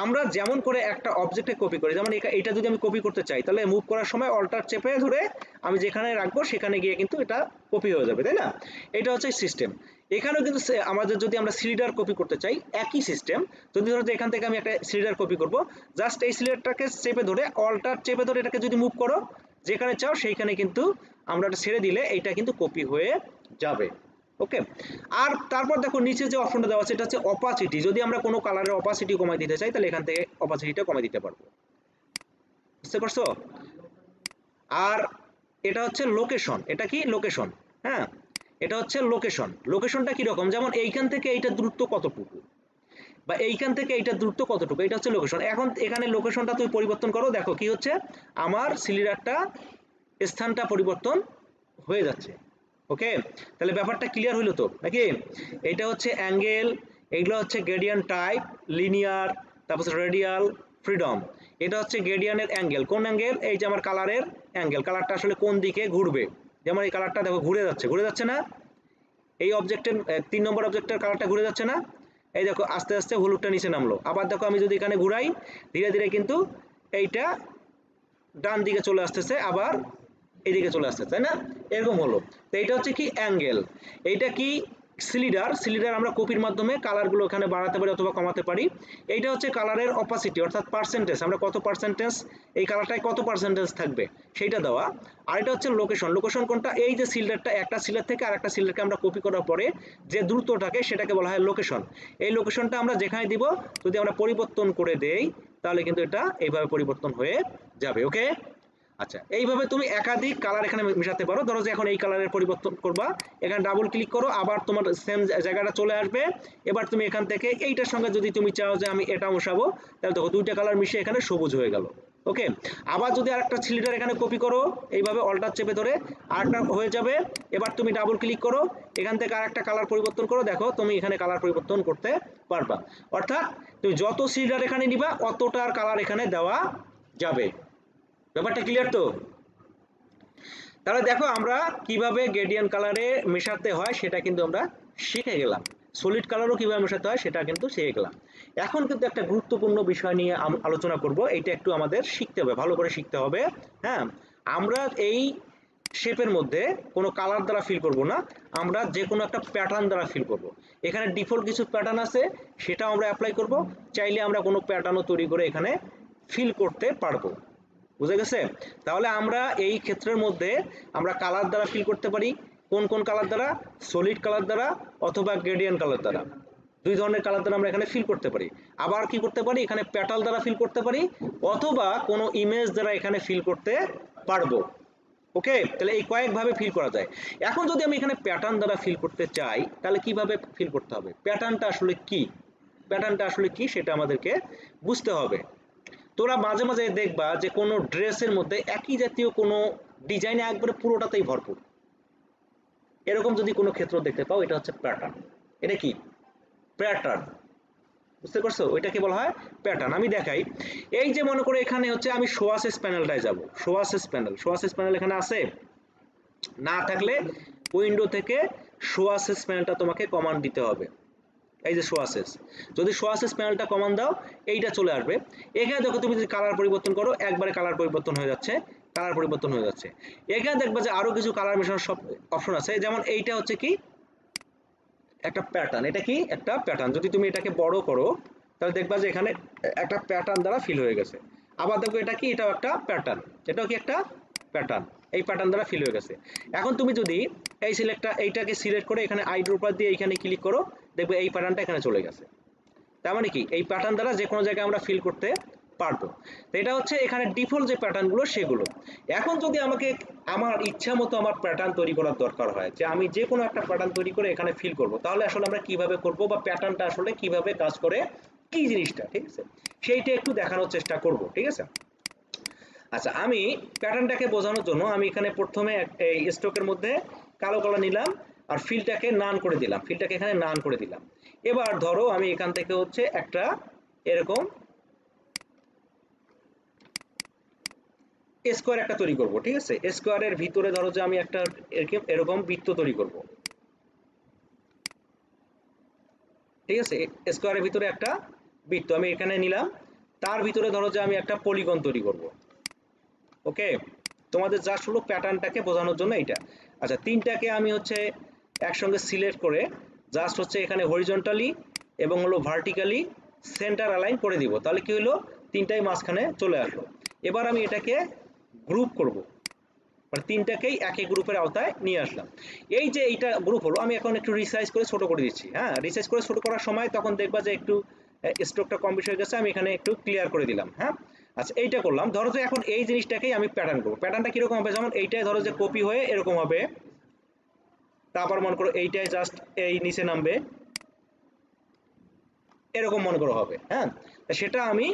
আমরা যেমন করে একটা অবজেক্টে কপি করি, যেমন এটা যদি আমি কপি করতে চাই তাহলে মুভ করার সময় অল্টার চেপে ধরে আমি যেখানে রাখবো সেখানে গিয়ে কিন্তু এটা কপি হয়ে যাবে, তাই না? এটা হচ্ছে সিস্টেম। এখানেও কিন্তু আমাদের যদি আমরা সিলিডার কপি করতে চাই একই সিস্টেম। যদি ধরো যে এখান থেকে আমি একটা সিলিডার কপি করব, জাস্ট এই সিলিডারটাকে চেপে ধরে অল্টার চেপে ধরে এটাকে যদি মুভ করো যেখানে চাও সেইখানে কিন্তু আমরা এটা ছেড়ে দিলে এইটা কিন্তু কপি হয়ে যাবে। ওকে, আর তারপর দেখো নিচে যে অপশনটা দেওয়া আছে এটা হচ্ছে অপাসিটি। যদি আমরা কোনো কালারের অপাসিটি কমাই দিতে চাই তাহলে এখান থেকে অপাসিটিটা কমাই দিতে পারবো, বুঝতে পারছো? আর এটা হচ্ছে লোকেশন। এটা কি লোকেশন? হ্যাঁ, এটা হচ্ছে লোকেশন। লোকেশনটা কিরকম, যেমন এইখান থেকে এইটা দূরত্ব কতটুকু, বা এইখান থেকে এইটা দূরত্ব কতটুকু, এটা হচ্ছে লোকেশন। এখন এখানে লোকেশনটা তুমি পরিবর্তন করো, দেখো কি হচ্ছে, আমার সিলিন্ডারটা স্থানটা পরিবর্তন হয়ে যাচ্ছে। ওকে, তাহলে ব্যাপারটা ক্লিয়ার হইলো তো নাকি? এইটা হচ্ছে অ্যাঙ্গেল, এইগুলো হচ্ছে গ্রেডিয়েন্ট টাইপ, লিনিয়ার, তারপর রেডিয়াল, ফ্রিডম। এটা হচ্ছে গ্রেডিয়েন্টের অ্যাঙ্গেল। কোন অ্যাঙ্গেল? এই যে আমার কালারের অ্যাঙ্গেল, কালারটা আসলে কোন দিকে ঘুরবে। যেমন এই কালারটা দেখো ঘুরে যাচ্ছে, ঘুরে যাচ্ছে না? এই অবজেক্টের 3 নম্বর অবজেক্টের কালারটা ঘুরে যাচ্ছে না? এই দেখো আস্তে আস্তে হলুদটা নিচে নামলো। আবার দেখো আমি যদি এখানে ঘুরাই ধীরে ধীরে কিন্তু এইটা ডান দিকে চলে আসতেছে, আবার এইদিকে চলে আসতেছে, তাই না? এরকম হলো। তো এইটা হচ্ছে কি অ্যাঙ্গেল। এইটা কি সিলিডার। সিলিডার আমরা কপির মাধ্যমে কালারগুলো এখানে বাড়াতে পারি অথবা কমাতে পারি। এইটা হচ্ছে কালারের অপাসিটি অর্থাৎ পার্সেন্টেজ, আমরা কত পার্সেন্টেজ এই কালারটায় কত পার্সেন্টেজ থাকবে সেইটা দেওয়া। আর এটা হচ্ছে লোকেশন। লোকেশন কোনটা? এই যে সিলিডারটা একটা সিলিডার থেকে আরেকটা সিলিডারকে আমরা কপি করার পরে যে দূরত্বটাকে সেটাকে বলা হয় লোকেশন। এই লোকেশনটা আমরা যেখানে দিব যদি আমরা পরিবর্তন করে দেই তাহলে কিন্তু এটা এইভাবে পরিবর্তন হয়ে যাবে। ওকে, আচ্ছা, এইভাবে তুমি একাধিক কালার এখানে মেশাতে পারো। ধরো যে এখন এই কালারের পরিবর্তন করবা, এখানে ডাবল ক্লিক করো, আবার তোমার সেম জায়গাটা চলে আসবে। এবার তুমি এখান থেকে এইটার সঙ্গে যদি তুমি চাও যে আমি এটা মেশাবো, তাহলে দেখো দুইটা কালার মিশিয়ে এখানে সবুজ হয়ে গেল। ওকে, আবার যদি আরেকটা সিলিন্ডার এখানে কপি করো এইভাবে অল্টার চেপে ধরে আরেকটা হয়ে যাবে। এবার তুমি ডাবল ক্লিক করো, এখান থেকে আরেকটা কালার পরিবর্তন করো, দেখো তুমি এখানে কালার পরিবর্তন করতে পারবা। অর্থাৎ তুমি যত সিলিন্ডার এখানে নিবা অতটার কালার এখানে দেওয়া যাবে। ব্যাপারটা ক্লিয়ার তো? তাহলে দেখো আমরা কিভাবে গ্রেডিয়েন্ট কালারে মেশাতে হয় সেটা কিন্তু আমরা শিখে গেলাম। সলিড কালারও কিভাবে মেশাতে হয় সেটা কিন্তু শিখে গেলাম। এখন কিন্তু একটা গুরুত্বপূর্ণ বিষয় নিয়ে আলোচনা করব। এইটা একটু আমাদের শিখতে হবে, ভালো করে শিখতে হবে। হ্যাঁ, আমরা এই শেপের মধ্যে কোনো কালার দ্বারা ফিল করব না, আমরা যে কোনো একটা প্যাটার্ন দ্বারা ফিল করব। এখানে ডিফল্ট কিছু প্যাটার্ন আছে সেটাও আমরা অ্যাপ্লাই করব। চাইলে আমরা কোনো প্যাটার্নও তৈরি করে এখানে ফিল করতে পারবো। বুঝে গেছে? তাহলে আমরা এই ক্ষেত্রের মধ্যে আমরা কালার দ্বারা ফিল করতে পারি। কোন কোন কালার দ্বারা? সলিড কালার দ্বারা অথবা গ্রেডিয়েন্ট কালার দ্বারা। দুই ধরনের কালার দ্বারা আমরা এখানে ফিল করতে পারি। আবার কি করতে পারি? এখানে প্যাটার্ন দ্বারা ফিল করতে পারি অথবা কোনো ইমেজ দ্বারা এখানে ফিল করতে পারবো। ওকে, তাহলে এই কয়েকভাবে ফিল করা যায়। এখন যদি আমি এখানে প্যাটার্ন দ্বারা ফিল করতে চাই তাহলে কিভাবে ফিল করতে হবে? প্যাটার্নটা আসলে কি, প্যাটার্নটা আসলে কি সেটা আমাদেরকে বুঝতে হবে। তোরা মাঝে মাঝে দেখবা যে কোনো ড্রেসের মধ্যে একই জাতীয় কোনো ডিজাইনে একবারে পুরোটাতেই ভরপুর, এরকম যদি কোনো ক্ষেত্র দেখতে পাও এটা হচ্ছে প্যাটার্ন। এটা কি? প্যাটার্ন। বুঝতে পারছো? ওইটাকে বলা হয় প্যাটার্ন। আমি দেখাই। এই যে মনে করে এখানে হচ্ছে আমি শো অ্যাসেস প্যানেলটায় যাব। Show assess panel, show assess panel এখানে আছে? না থাকলে উইন্ডো থেকে শো অ্যাসেস প্যানেলটা তোমাকে কমান্ড দিতে হবে। এই যে শো অ্যাসেস, যদি শো অ্যাসেস প্যানেলটা কমান্ড দাও এইটা চলে আসবে। এখানে দেখো তুমি যদি কালার পরিবর্তন করো একবারে কালার পরিবর্তন হয়ে যাচ্ছে, কালার পরিবর্তন হয়ে যাচ্ছে। এখানে দেখবা যে আরো কিছু কালার মেশানোর সব অপশন আছে, যেমন এইটা হচ্ছে কি একটা প্যাটার্ন, এটা কি একটা প্যাটার্ন, যদি তুমি এটাকে বড় করো তাহলে দেখবা যে এখানে একটা প্যাটার্ন দ্বারা ফিল হয়ে গেছে। আবার দেখো এটা কি, এটাও একটা প্যাটার্ন, এটাও কি একটা প্যাটার্ন, এই প্যাটার্ন দ্বারা ফিল হয়ে গেছে। এখন তুমি যদি এই এইটাকে সিলেক্ট করে এখানে আইড্রো উপর দিয়ে এখানে ক্লিক করো, দেখবে এই প্যাটার্নটা এখানে চলে গেছে। তার মানে কি এই প্যাটার্ন দ্বারা যে কোনো জায়গায় আমরা ফিল করতে পারবো। তো এটা হচ্ছে এখানে ডিফল্ট যে প্যাটার্নগুলো সেগুলো। এখন যদি আমাকে আমার ইচ্ছা মতো আমার প্যাটার্ন তৈরি করার দরকার হয়, যে আমি যে কোনো একটা প্যাটার্ন তৈরি করে এখানে ফিল করব, তাহলে আসলে আমরা কিভাবে করব বা প্যাটার্নটা আসলে কিভাবে কাজ করে, কি জিনিসটা, ঠিক আছে, সেইটা একটু দেখানোর চেষ্টা করব, ঠিক আছে। আচ্ছা, আমি প্যাটার্নটাকে বোঝানোর জন্য আমি এখানে প্রথমে এই স্ট্রোকের মধ্যে কালো কালার নিলাম আর ফিলটাকে নান করে দিলাম, ফিলটাকে এখানে নান করে দিলাম। এবার ধরো আমি এখান থেকে হচ্ছে একটা এরকম স্কোয়ার একটা তৈরি করব, ঠিক আছে। স্কোয়ারের ভিতরে ধরো যে আমি একটা এরকম বৃত্ত তৈরি করব, ঠিক আছে। স্কোয়ারের ভিতরে একটা বৃত্ত আমি এখানে নিলাম, তার ভিতরে ধরো যে আমি একটা পলিগন তৈরি করব। ওকে, তোমাদের জাস্ট হলো প্যাটার্নটাকে বোঝানোর জন্য এইটা। আচ্ছা, তিনটাকে আমি হচ্ছে একসঙ্গে সিলেক্ট করে জাস্ট হচ্ছে এখানে হরিজন্টালি এবং হলো ভার্টিক্যালি সেন্টার অ্যালাইন করে দিব, তাহলে কি হলো তিনটাই মাঝখানে চলে আসলো। এবার আমি এটাকে গ্রুপ করব, মানে তিনটাকেই একই গ্রুপের আওতায় নিয়ে আসলাম। এই যে এইটা গ্রুপ হলো, আমি এখন একটু রিসাইজ করে ছোট করে দিচ্ছি। হ্যাঁ, রিসাইজ করে ছোট করার সময় তখন দেখবা যে একটু স্ট্রোকটা কম বেশি হয়ে গেছে, আমি এখানে একটু ক্লিয়ার করে দিলাম। হ্যাঁ, আচ্ছা এইটা করলাম। ধরো যে এখন এই জিনিসটাকেই আমি প্যাটার্ন করবো, প্যাটার্নটা কিরকম হবে, যেমন এইটাই ধরো যে কপি হয়ে এরকম হবে, তারপর মনে করো এইটাই জাস্ট এই নিচে নামবে, এরকম মনে করো হবে। হ্যাঁ, সেটা আমি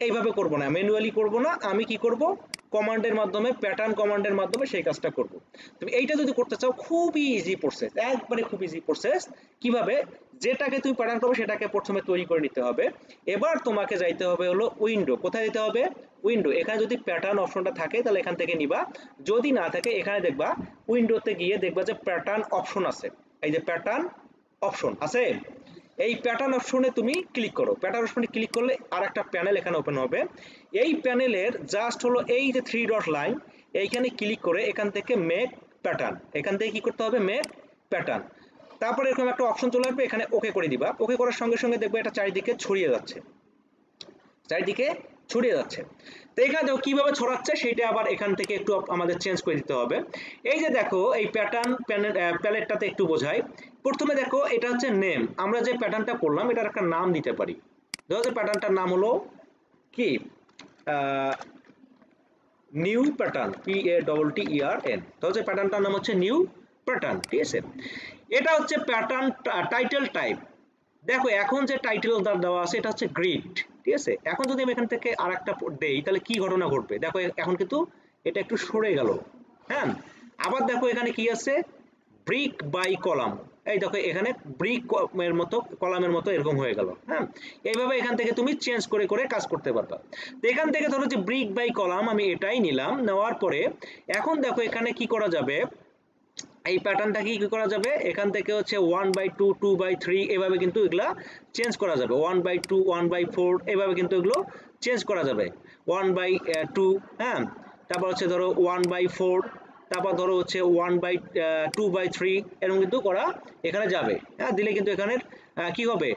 এইভাবে করব না, ম্যানুয়ালি করব না, আমি কি করব কমান্ডের মাধ্যমে, প্যাটার্ন কমান্ডের মাধ্যমে সেই কাজটা করব। তুমি এইটা যদি করতে চাও খুবই ইজি প্রসেস, একবারে খুব ইজি প্রসেস। কিভাবে, যেটাকে তুমি প্যাটার্ন করবে সেটাকে প্রথমে তৈরি করে নিতে হবে। এবার তোমাকে যাইতে হবে হলো উইন্ডো, কোথায় যেতে হবে, উইন্ডো। এখানে যদি প্যাটার্ন অপশনটা থাকে তাহলে এখান থেকে নিবা, যদি না থাকে এখানে দেখবা উইন্ডোতে গিয়ে দেখবা যে প্যাটার্ন অপশন আছে, এই যে প্যাটার্ন অপশন আছে, এই প্যাটার্ন অপশনে তুমি ক্লিক করো। প্যাটার্ন অপশনে ক্লিক করলে আর একটা প্যানেল এখানে ওপেন হবে। এই প্যানেলের জাস্ট হলো এই যে 3 ডট লাইন, এইখানে ক্লিক করে এখান থেকে মেক প্যাটার্ন, এখান থেকে কি করতে হবে, মেক প্যাটার্ন। তারপরে এরকম একটা অপশন চলে আসবে, এখানে ওকে করে দিবা। ওকে করার সঙ্গে সঙ্গে দেখবে এটা চারিদিকে ছড়িয়ে যাচ্ছে, চারিদিকে ছড়িয়ে যাচ্ছে। তো এখানে দেখো কিভাবে ছড়াচ্ছে সেটা আবার এখান থেকে একটু আমাদের চেঞ্জ করে দিতে হবে। এই যে দেখো এই প্যাটার্ন প্যালেটটাতে একটু বোঝাই। প্রথমে দেখো এটা হচ্ছে নেম, আমরা যে প্যাটার্নটা করলাম এটার একটা নাম দিতে পারি। ধরো যে প্যাটার্নটার নাম হলো কি, নিউ প্যাটার্ন, PATTERN। ধরো যে প্যাটার্নটার নাম হচ্ছে নিউ প্যাটার্ন, ঠিক আছে। এটা হচ্ছে প্যাটার্ন টাইটেল টাইপ। দেখো এখন যে টাইটেল দেওয়া আছে এটা হচ্ছে গ্রিড, ঠিক আছে। এখন যদি আমি এখান থেকে আরেকটা দেই তাহলে কি ঘটনা ঘটবে, দেখো এখন কিন্তু এটা একটু সরে গেল। হ্যাঁ, আবার দেখো এখানে কি আছে, ব্রিক বাই কলাম, এই দেখো এখানে ব্রিক এর মতো কলামের মতো এরকম হয়ে গেল। হ্যাঁ, এইভাবে এখান থেকে তুমি চেঞ্জ করে করে কাজ করতে পারবা। তো এখান থেকে ধরো যে ব্রিক বাই কলাম আমি এটাই নিলাম, নেওয়ার পরে এখন দেখো এখানে কি করা যাবে, এই প্যাটার্নটা কি করা যাবে, এখান থেকে হচ্ছে 1/2 2/3 এভাবে কিন্তু এগুলা চেঞ্জ করা যাবে, 1/2 1/4 এভাবে কিন্তু এগুলো চেঞ্জ করা যাবে, 1/2। হ্যাঁ, তারপর হচ্ছে ধরো 1/4, তারপর ধরো হচ্ছে 1/2/3 এরকম কিন্তু করা এখানে যাবে। হ্যাঁ, দিলে কিন্তু এখানে কি হবে,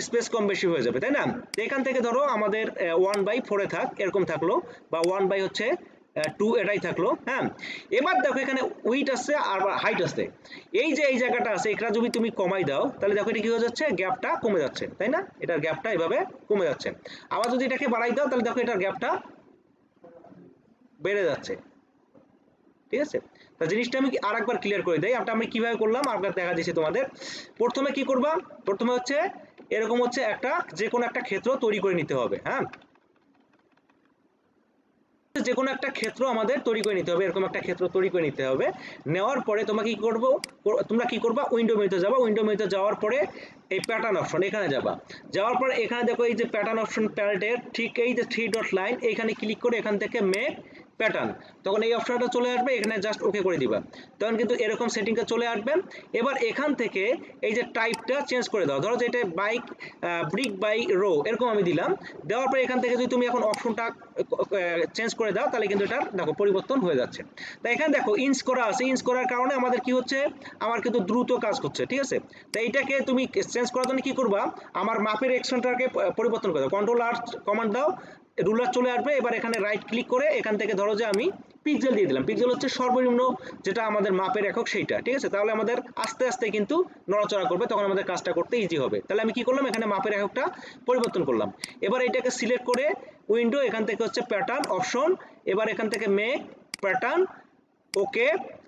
স্পেস কম বেশি হয়ে যাবে, তাই না। এখান থেকে ধরো আমাদের 1/4 থাক এরকম থাকলো, বা 1/2 এটাই থাকলো। হ্যাঁ, এবার দেখো এখানে উইথ আছে আর হাইট আছে, এই যে এই জায়গাটা আছে এটা যদি তুমি কমাই দাও তাহলে দেখো এটা কি হয়ে যাচ্ছে, গ্যাপটা কমে যাচ্ছে, তাই না, এটার গ্যাপটা এভাবে কমে যাচ্ছে। আবার যদি এটাকে বাড়াই দাও তাহলে দেখো এটার গ্যাপটা বেড়ে যাচ্ছে, ঠিক আছে। তো জিনিসটা আমি আরেকবার ক্লিয়ার করে দেই, আমি কিভাবে করলাম আরেকবার দেখা দিচ্ছি তোমাদের। প্রথমে কি করবা, প্রথমে হচ্ছে এরকম হচ্ছে একটা যে কোনো একটা ক্ষেত্র তৈরি করে নিতে হবে। হ্যাঁ, যে কোনো একটা ক্ষেত্র আমাদের তৈরি করে নিতে হবে, এরকম একটা ক্ষেত্র তৈরি করে নিতে হবে। নেওয়ার পরে তোমরা কি করবো, তোমরা কি করবা, উইন্ডো মেনুতে যাবা, উইন্ডো মেনুতে যাওয়ার পরে এই প্যাটার্ন অপশন এখানে যাবা, যাওয়ার পরে এখানে দেখো এই যে প্যাটার্ন অপশন প্যালেটের ঠিক এই যে 3 ডট লাইন এখানে ক্লিক করে এখান থেকে মেক প্যাটার্ন, তখন এই অপশনটা চলে আসবে, এখানে জাস্ট ওকে করে দিবা, তখন কিন্তু এরকম সেটিংটা চলে আসবে। এবার এখান থেকে এই যে টাইপটা চেঞ্জ করে দাও, ধরো যে এটা বাইক ব্রিক বাই রো এরকম আমি দিলাম, দেওয়ার পরে এখান থেকে যদি তুমি এখন অপশনটা চেঞ্জ করে দাও তাহলে কিন্তু এটা দেখো পরিবর্তন হয়ে যাচ্ছে। তাই এখানে দেখো ইঞ্চ করা আছে, ইঞ্চ করার কারণে আমাদের কি হচ্ছে, আমার কিন্তু দ্রুত কাজ করছে, ঠিক আছে। তাই এইটাকে তুমি চেঞ্জ করার জন্য কি করবা, আমার মাপের এক্সটেনটাকে পরিবর্তন করে দাও, কন্ট্রোল আর কমান্ড দাও, রুলার চলে আসবে। এবার এখানে রাইট ক্লিক করে এখান থেকে ধরো যে আমি পিক্সেল দিয়ে দিলাম, পিক্সেল হচ্ছে সর্বনিম্ন যেটা আমাদের মাপের একক সেইটা, ঠিক আছে। তাহলে আমাদের আস্তে আস্তে কিন্তু নড়াচড়া করবে, তখন আমাদের কাজটা করতে ইজি হবে। তাহলে আমি কি করলাম, এখানে মাপের এককটা পরিবর্তন করলাম। এবার এটাকে সিলেক্ট করে উইন্ডো, এখান থেকে হচ্ছে প্যাটার্ন অপশন, এবার এখান থেকে মেক প্যাটার্ন, ওকে,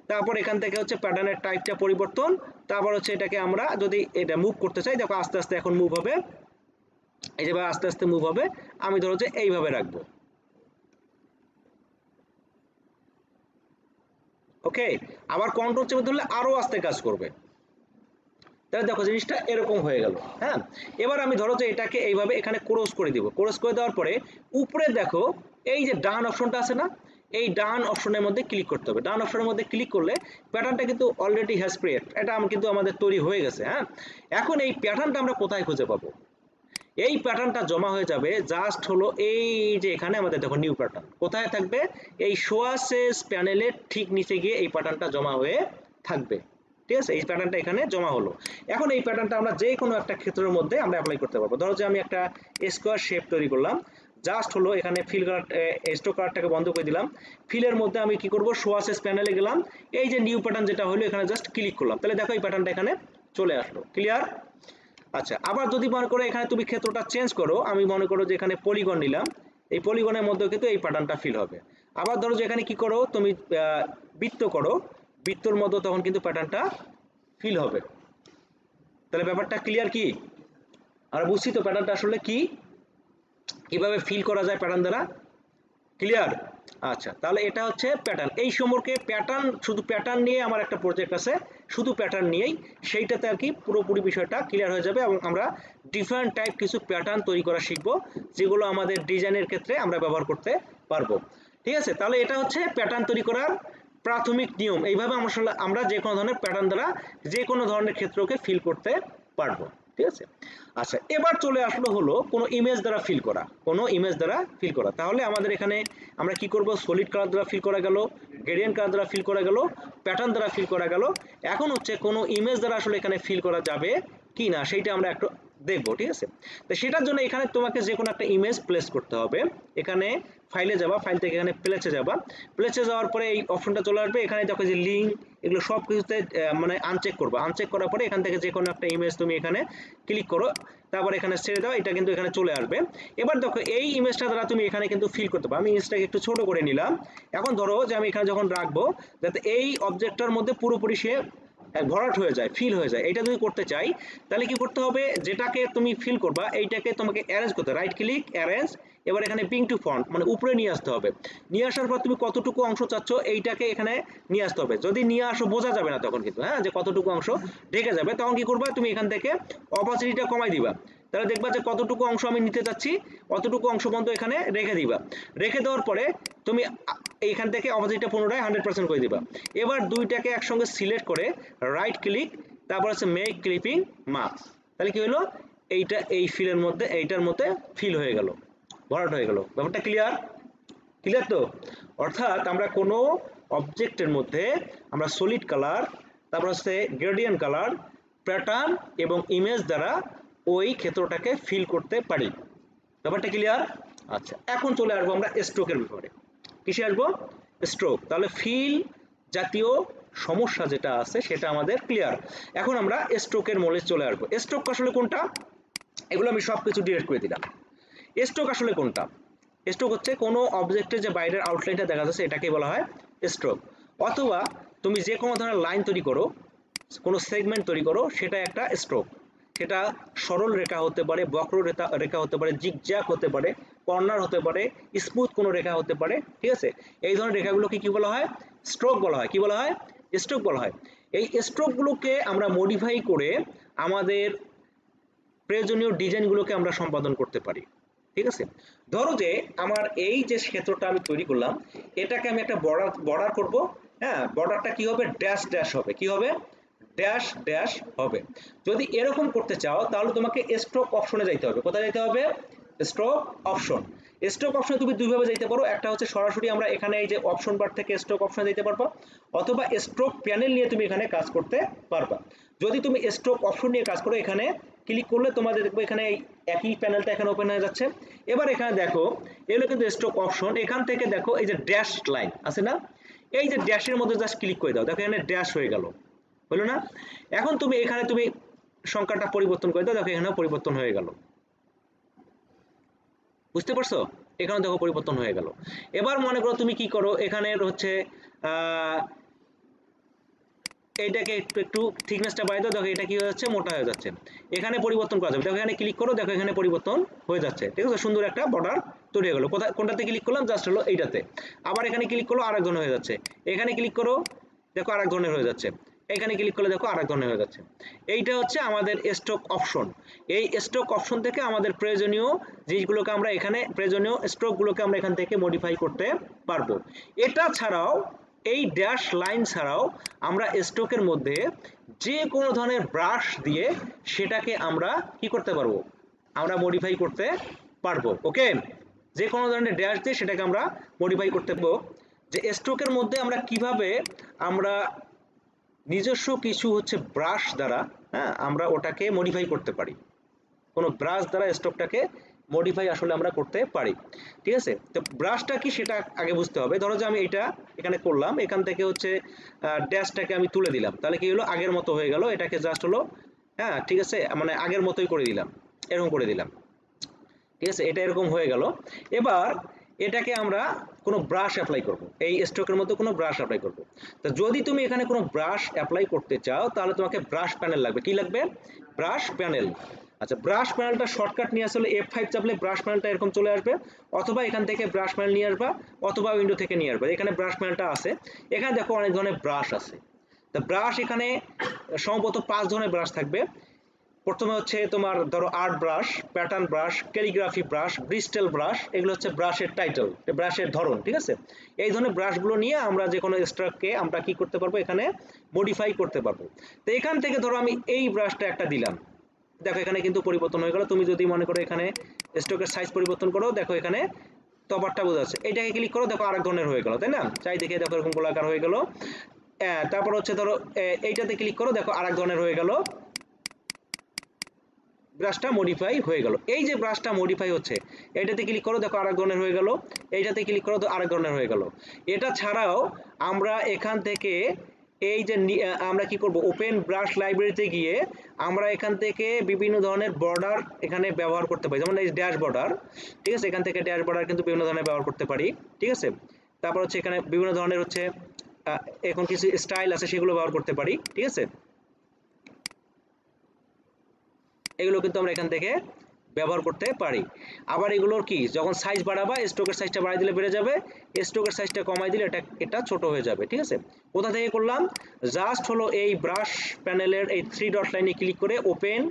তারপর এখান থেকে হচ্ছে প্যাটার্নের টাইপটা পরিবর্তন, তারপর হচ্ছে এটাকে আমরা যদি এটা মুভ করতে চাই, দেখো আস্তে আস্তে এখন মুভ হবে, এই যে আস্তে আস্তে মুভ হবে, আমি ধরো যে এইভাবে রাখবো, ওকে। আবার কন্ট্রোল চেপে ধরলে আরো আস্তে কাজ করবে, তাহলে দেখো জিনিসটা এরকম হয়ে গেল। হ্যাঁ, এবার আমি ধরো যে এটাকে এইভাবে এখানে ক্রস করে দিব, ক্রস করে দেওয়ার পরে উপরে দেখো এই যে ডান অপশনটা আছে না, এই ডান অপশনের মধ্যে ক্লিক করতে হবে। ডান অপশনের মধ্যে ক্লিক করলে প্যাটার্নটা কিন্তু অলরেডি হ্যাজ ক্রিয়েট, এটা কিন্তু আমাদের তৈরি হয়ে গেছে। হ্যাঁ, এখন এই প্যাটার্নটা আমরা কোথায় খুঁজে পাবো, এই প্যাটার্নটা জমা হয়ে যাবে জাস্ট হলো এই যে এখানে আমাদের দেখো নিউ প্যাটার্ন কোথায় থাকবে, এই শো অ্যাসেস প্যানেলের ঠিক নিচে গিয়ে এই প্যাটার্নটা জমা হয়ে থাকবে, ঠিক আছে। এই প্যাটার্নটা এখানে জমা হলো। এখন এই প্যাটার্নটা আমরা যে কোনো একটা ক্ষেত্রের মধ্যে আমরা অ্যাপ্লাই করতে পারবো। ধরো যে আমি একটা স্কোয়ার শেপ তৈরি করলাম, জাস্ট হলো এখানে ফিল কালার স্ট্রোক কালারটাকে বন্ধ করে দিলাম, ফিলের মধ্যে আমি কি করব, শো অ্যাসেস প্যানেলে গেলাম, এই যে নিউ প্যাটার্ন যেটা হলো এখানে জাস্ট ক্লিক করলাম, তাহলে দেখো এই প্যাটার্নটা এখানে চলে আসলো। ক্লিয়ার? আচ্ছা, আবার যদি মনে করো এখানে তুমি ক্ষেত্রটা চেঞ্জ করো, আমি মনে করো যে এখানে পলিগন নিলাম, এই পলিগনের মধ্যে কিন্তু এই প্যাটার্নটা ফিল হবে। আবার ধরো যে এখানে কি করো তুমি বৃত্ত করো, বৃত্তর মধ্যে তখন কিন্তু প্যাটার্নটা ফিল হবে। তাহলে ব্যাপারটা ক্লিয়ার কি? আমরা বুঝছি তো প্যাটার্নটা আসলে কি, কিভাবে ফিল করা যায় প্যাটার্ন দ্বারা। ক্লিয়ার? আচ্ছা, তাহলে এটা হচ্ছে প্যাটার্ন। এই সম্পর্কে প্যাটার্ন, শুধু প্যাটার্ন নিয়ে আমার একটা প্রজেক্ট আছে, শুধু প্যাটার্ন নিয়েই, সেইটাতে আর কি পুরোপুরি বিষয়টা ক্লিয়ার হয়ে যাবে এবং আমরা ডিফারেন্ট টাইপ কিছু প্যাটার্ন তৈরি করা শিখবো, যেগুলো আমাদের ডিজাইনের ক্ষেত্রে আমরা ব্যবহার করতে পারবো। ঠিক আছে, তাহলে এটা হচ্ছে প্যাটার্ন তৈরি করার প্রাথমিক নিয়ম। এইভাবে আমরা যে কোনো ধরনের প্যাটার্ন দ্বারা যে কোনো ধরনের ক্ষেত্রকে ফিল করতে পারবো। ঠিক আছে। আচ্ছা, এবার চলে আসলো হলো কোনো ইমেজ দ্বারা ফিল করা, কোনো ইমেজ দ্বারা ফিল করা। তাহলে আমাদের এখানে আমরা কি করব, সলিড কালার দ্বারা ফিল করা গেল, গ্রেডিয়েন্ট কালার দ্বারা ফিল করা গেল, প্যাটার্ন দ্বারা ফিল করা গেল। এখন হচ্ছে কোনো ইমেজ দ্বারা আসলে এখানে ফিল করা যাবে কি না সেইটা আমরা একটু দেখবো। ঠিক আছে, তো সেটার জন্য এখানে তোমাকে যে কোনো একটা ইমেজ প্লেস করতে হবে। এখানে ফাইলে যাবা, ফাইল থেকে এখানে প্লেসে যাবা, প্লেসে যাওয়ার পরে এই অপশনটা চলে আসবে, এখানে দেখো যে লিঙ্ক, এগুলো সব কিছুতে মানে আনচেক করবা। আনচেক করার পরে এখান থেকে যে কোনো একটা ইমেজ তুমি এখানে ক্লিক করো, তারপর এখানে ছেড়ে দাও, এটা কিন্তু এখানে চলে আসবে। এবার দেখো এই ইমেজটা দ্বারা তুমি এখানে কিন্তু ফিল করতে পারো। আমি ইমেজটাকে একটু ছোট করে নিলাম। এখন ধরো যে আমি এখানে যখন রাখবো, যাতে এই অবজেক্টটার মধ্যে পুরোপুরি সে ভরাট হয়ে যায়, ফিল হয়ে যায়, এটা যদি করতে চাই তাহলে কি করতে হবে, যেটাকে তুমি ফিল করবা এইটাকে তোমাকে অ্যারেঞ্জ করতে, রাইট ক্লিক অ্যারেঞ্জ, এবার এখানে ব্রিং টু ফ্রন্ট মানে উপরে নিয়ে আসতে হবে। নিয়ে আসার পর তুমি কতটুকু অংশ চাচ্ছ এইটাকে এখানে নিয়ে আসতে হবে। যদি নিয়ে আসো বোঝা যাবে না তখন কিন্তু, হ্যাঁ, যে কতটুকু অংশ ঢেকে যাবে, তখন কি করবা, তুমি এখান থেকে অপাসিটিটা কমাই দিবা, তাহলে দেখবা যে কতটুকু অংশ আমি নিতে চাচ্ছি অতটুকু অংশ পর্যন্ত এখানে রেখে দিবা। রেখে দেওয়ার পরে তুমি এইখান থেকে অপোজিটটা পুনরায় 100% করে দিবা। এবার দুইটাকে একসঙ্গে সিলেক্ট করে রাইট ক্লিক, তারপর হচ্ছে মেক ক্লিপিং মাস্ক, তাহলে কি হলো, এইটা এই ফিলের মধ্যে, এইটার মধ্যে ফিল হয়ে গেল, ভরাট হয়ে গেল। ব্যাপারটা ক্লিয়ার? ক্লিয়ার তো? অর্থাৎ আমরা কোনো অবজেক্টের মধ্যে আমরা সলিড কালার, তারপর হচ্ছে গ্রেডিয়েন্ট কালার, প্যাটার্ন এবং ইমেজ দ্বারা ওই ক্ষেত্রটাকে ফিল করতে পারি। ব্যাপারটা ক্লিয়ার? আচ্ছা, এখন চলে আসবো আমরা স্ট্রোকের ব্যাপারে। কিসে আসবো? স্ট্রোক। তাহলে ফিল জাতীয় সমস্যা যেটা আছে সেটা আমাদের ক্লিয়ার। এখন আমরা স্ট্রোকের মূলে চলে আসবো। স্ট্রোক আসলে কোনটা, এগুলো আমি সবকিছু ডিরেক্ট করে দিলাম। স্ট্রোক আসলে কোনটা? স্ট্রোক হচ্ছে কোনো অবজেক্টের যে বাইরের আউটলাইনটা দেখা যাচ্ছে এটাকেই বলা হয় স্ট্রোক। অথবা তুমি যে কোনো ধরনের লাইন তৈরি করো, কোনো সেগমেন্ট তৈরি করো, সেটা একটা স্ট্রোক। সেটা সরল রেখা হতে পারে, বক্র রেখা হতে পারে, জিগজ্যাগ হতে পারে, কর্নার হতে পারে, স্মুথ কোনো রেখা হতে পারে। ঠিক আছে, এই ধরনের রেখাগুলোকে কি বলা হয়? স্ট্রোক বলা হয়। কি বলা হয়? স্ট্রোক বলা হয়। এই স্ট্রোকগুলোকে আমরা মডিফাই করে আমাদের প্রয়োজনীয় ডিজাইনগুলোকে আমরা সম্পাদন করতে পারি। ঠিক আছে। ধরো যে আমার এই যে ক্ষেত্রটা আমি তৈরি করলাম, এটাকে আমি একটা বর্ডার বর্ডার করব। হ্যাঁ, বর্ডারটা কি হবে, ড্যাশ ড্যাশ হবে, কি হবে, ড্যাশ ড্যাশ হবে। যদি এরকম করতে চাও তাহলে তোমাকে স্ট্রোক অপশনে যাইতে হবে। কোথায় যাইতে হবে, স্ট্রোক অপশন। স্ট্রোক অপশনে তুমি দুইভাবে যাইতে পারো, একটা হচ্ছে সরাসরি আমরা এখানে এই যে অপশন বার থেকে স্ট্রোক অপশনে যাইতে পারবা, অথবা স্ট্রোক প্যানেল নিয়ে তুমি এখানে কাজ করতে পারবা। যদি তুমি স্ট্রোক অপশন নিয়ে কাজ করো, এখানে ক্লিক করলে তোমাদের দেখবে এখানে একই প্যানেলটা এখানে ওপেন হয়ে যাচ্ছে। এবার এখানে দেখো এগুলো কিন্তু স্ট্রোক অপশন, এখান থেকে দেখো এই যে ড্যাশ লাইন আছে না, এই যে ড্যাশের মধ্যে জাস্ট ক্লিক করে দাও, দেখো এখানে ড্যাশ হয়ে গেল, হলো না। এখন তুমি এখানে তুমি সংখ্যাটা পরিবর্তন করে দাও, দেখো এখানেও পরিবর্তন হয়ে গেল, বুঝতে পারছো, এখানে দেখো পরিবর্তন হয়ে গেল। এবার মনে করো তুমি কি করো, এখানে হচ্ছে এইটাকে একটু একটু থিকনেসটা বাড়িয়ে দাও, দেখো এটা কি হয়ে যাচ্ছে, মোটা হয়ে যাচ্ছে। এখানে পরিবর্তন করা যাবে, দেখো এখানে ক্লিক করো, দেখো এখানে পরিবর্তন হয়ে যাচ্ছে, ঠিক আছে, সুন্দর একটা বর্ডার তৈরি হয়ে গেল। কোথায়, কোনটাতে ক্লিক করলাম, জাস্ট হলো এইটাতে। আবার এখানে ক্লিক করলো, আরেক ধরনের হয়ে যাচ্ছে। এখানে ক্লিক করো, দেখো আরেক ধরনের হয়ে যাচ্ছে। এখানে ক্লিক করলে দেখো আরেক ধরনের হয়ে যাচ্ছে। এইটা হচ্ছে আমাদের স্ট্রোক অপশন। এই স্ট্রোক অপশন থেকে আমাদের প্রয়োজনীয় জিনিসগুলোকে আমরা এখানে, প্রয়োজনীয় স্ট্রোকগুলোকে আমরা এখান থেকে মডিফাই করতে পারবো। এটা ছাড়াও, এই ড্যাশ লাইন ছাড়াও আমরা স্ট্রোকের মধ্যে যে কোনো ধরনের ব্রাশ দিয়ে সেটাকে আমরা কি করতে পারবো, আমরা মডিফাই করতে পারবো। ওকে, যে কোনো ধরনের ড্যাশ দিয়ে সেটাকে আমরা মডিফাই করতে পারবো। যে স্ট্রোকের মধ্যে আমরা কিভাবে আমরা নিজস্ব কিছু হচ্ছে ব্রাশ দ্বারা, হ্যাঁ, আমরা ওটাকে মডিফাই করতে পারি, কোনো ব্রাশ দ্বারা স্ট্রোকটাকে মডিফাই আসলে আমরা করতে পারি। ঠিক আছে, তো ব্রাশটা কি সেটা আগে বুঝতে হবে। ধরো যে আমি এটা এখানে করলাম, এখান থেকে হচ্ছে ড্যাশটাকে আমি তুলে দিলাম, তাহলে কি হলো, আগের মতো হয়ে গেল, এটাকে জাস্ট হলো, হ্যাঁ ঠিক আছে, মানে আগের মতোই করে দিলাম, এরকম করে দিলাম, ঠিক আছে, এটা এরকম হয়ে গেল। এবার এটাকে আমরা কোনো ব্রাশ অ্যাপ্লাই করব, এই স্ট্রোকের মধ্যে কোনো ব্রাশ অ্যাপ্লাই করব। তো যদি তুমি এখানে কোনো ব্রাশ অ্যাপ্লাই করতে চাও তাহলে তোমাকে ব্রাশ প্যানেল লাগবে। কি লাগবে, ব্রাশ প্যানেল। আচ্ছা, ব্রাশ প্যানেলটা শর্টকাট নিয়ে আসলে F5 চাপলে ব্রাশ প্যানেলটা এরকম চলে আসবে, অথবা এখান থেকে ব্রাশ প্যানেল নিয়ে আসবা, অথবা উইন্ডো থেকে নিয়ে আসবা। এখানে ব্রাশ প্যানেলটা আছে, এখানে দেখো অনেক ধরনের ব্রাশ আছে। তো ব্রাশ এখানে সম্ভবত 5 ধরনের ব্রাশ থাকবে। প্রথমে হচ্ছে তোমার ধরো art brush, pattern brush, calligraphy brush, bristle brush, এগুলো হচ্ছে ব্রাশের টাইটেল, ব্রাশের ধরন। ঠিক আছে, এই ধরনের ব্রাশগুলো নিয়ে আমরা যে কোনো স্ট্রোককে আমরা কি করতে পারবো, এখানে মডিফাই করতে পারবো। তো এখান থেকে ধরো আমি এই ব্রাশটা একটা দিলাম, দেখো এখানে কিন্তু পরিবর্তন হয়ে গেল। তুমি যদি মনে করো এখানে স্ট্রোকের সাইজ পরিবর্তন করো, দেখো এখানে তফাৎটা বোঝা যাচ্ছে। এইটাকে ক্লিক করো, দেখো আরেক ধরনের হয়ে গেল, তাই না, চাই দেখে দেখো এরকম গোলাকার হয়ে গেল। তারপর হচ্ছে ধরো এইটাতে ক্লিক করো, দেখো আরেক ধরনের হয়ে গেল, ব্রাশটা মডিফাই হয়ে গেল। এই যে ব্রাশটা মডিফাই হচ্ছে, এটাতে ক্লিক করো, দেখো আরেক ধরনের হয়ে গেল, এইটাতে ক্লিক করো, তো আরেক ধরনের হয়ে গেল। এটা ছাড়াও আমরা এখান থেকে এই যে আমরা কি করব, ওপেন ব্রাশ লাইব্রেরিতে গিয়ে আমরা এখান থেকে বিভিন্ন ধরনের বর্ডার এখানে ব্যবহার করতে পারি, যেমন এই ড্যাশ বর্ডার। ঠিক আছে, এখান থেকে ড্যাশ বর্ডার কিন্তু বিভিন্ন ধরনের ব্যবহার করতে পারি। ঠিক আছে, তারপর হচ্ছে এখানে বিভিন্ন ধরনের হচ্ছে এখন কিছু স্টাইল আছে, সেগুলো ব্যবহার করতে পারি। ঠিক আছে, এগুলো কিন্তু আমরা এখান থেকে ব্যবহার করতে পারি। আবার এগুলোর কি, যখন সাইজ বাড়াবা, স্ট্রোকের সাইজটা বাড়াই দিলে বেড়ে যাবে, স্ট্রোকের সাইজটা কমাই দিলে এটা ছোট হয়ে যাবে। ঠিক আছে, কোথা থেকে করলাম, জাস্ট হলো এই ব্রাশ প্যানেলের এই 3 ডট লাইনে ক্লিক করে ওপেন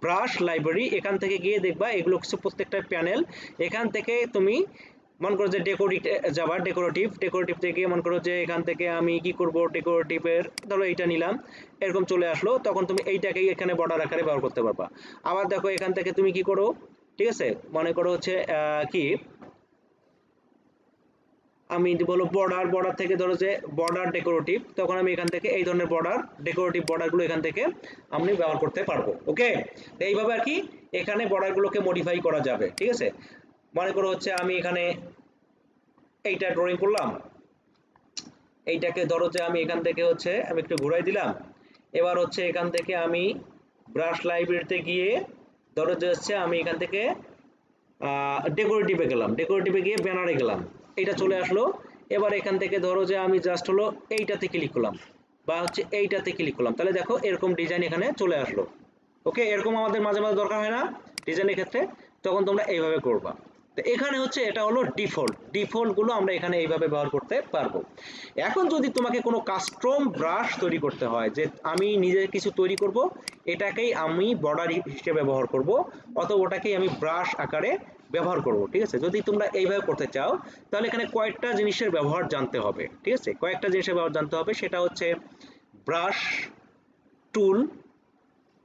ব্রাশ লাইব্রেরি, এখান থেকে গিয়ে দেখবা এগুলো কিছু প্রত্যেকটা প্যানেল। এখান থেকে তুমি মনে করো যে যাবা, ডেকোরেটিভ থেকে মনে করো যে এখান থেকে আমি কি করব, ডেকোরেটিভের ধরো এইটা নিলাম, এরকম চলে আসলো, তখন তুমি এইটাকেই এখানে বর্ডার আকারে ব্যবহার করতে পারবা। আবার দেখো এখান থেকে তুমি কি করো, ঠিক আছে, মনে করো হচ্ছে কি আমি বলো বর্ডার থেকে ধরো যে বর্ডার ডেকোরেটিভ, তখন আমি এখান থেকে এই ধরনের বর্ডার ডেকোরেটিভ বর্ডারগুলো এখান থেকে আমি ব্যবহার করতে পারবো। ওকে, এইভাবে আর কি এখানে বর্ডারগুলোকে মডিফাই করা যাবে। ঠিক আছে, মনে করো হচ্ছে আমি এখানে এইটা ড্রয়িং করলাম, এইটাকে ধরো যে আমি এখান থেকে হচ্ছে আমি একটু ঘুরাই দিলাম। এবার হচ্ছে এখান থেকে আমি ব্রাশ লাইব্রেরিতে গিয়ে ধরো যে হচ্ছে আমি এখান থেকে ডেকোরেটিভে গেলাম, ডেকোরেটিভে গিয়ে ব্যানারে গেলাম, এইটা চলে আসলো। এবার এখান থেকে ধরো যে আমি জাস্ট হলো এইটাতে ক্লিক করলাম, বা হচ্ছে এইটাতে ক্লিক করলাম, তাহলে দেখো এরকম ডিজাইন এখানে চলে আসলো। ওকে, এরকম আমাদের মাঝে মাঝে দরকার হয় না ডিজাইনের ক্ষেত্রে, তখন তোমরা এইভাবে করবা। তো এখানে হচ্ছে এটা হলো ডিফল্ট গুলো আমরা এখানে এইভাবে ব্যবহার করতে পারবো। এখন যদি তোমাকে কোনো কাস্টম ব্রাশ তৈরি করতে হয়, যে আমি নিজে কিছু তৈরি করব, এটাকেই আমি বর্ডার হিসেবে ব্যবহার করব, অথবা ওটাকেই আমি ব্রাশ আকারে ব্যবহার করব, ঠিক আছে? যদি তোমরা এইভাবে করতে চাও তাহলে এখানে কয়েকটা জিনিসের ব্যবহার জানতে হবে, ঠিক আছে? কয়েকটা জিনিসের ব্যবহার জানতে হবে, সেটা হচ্ছে ব্রাশ, টুল,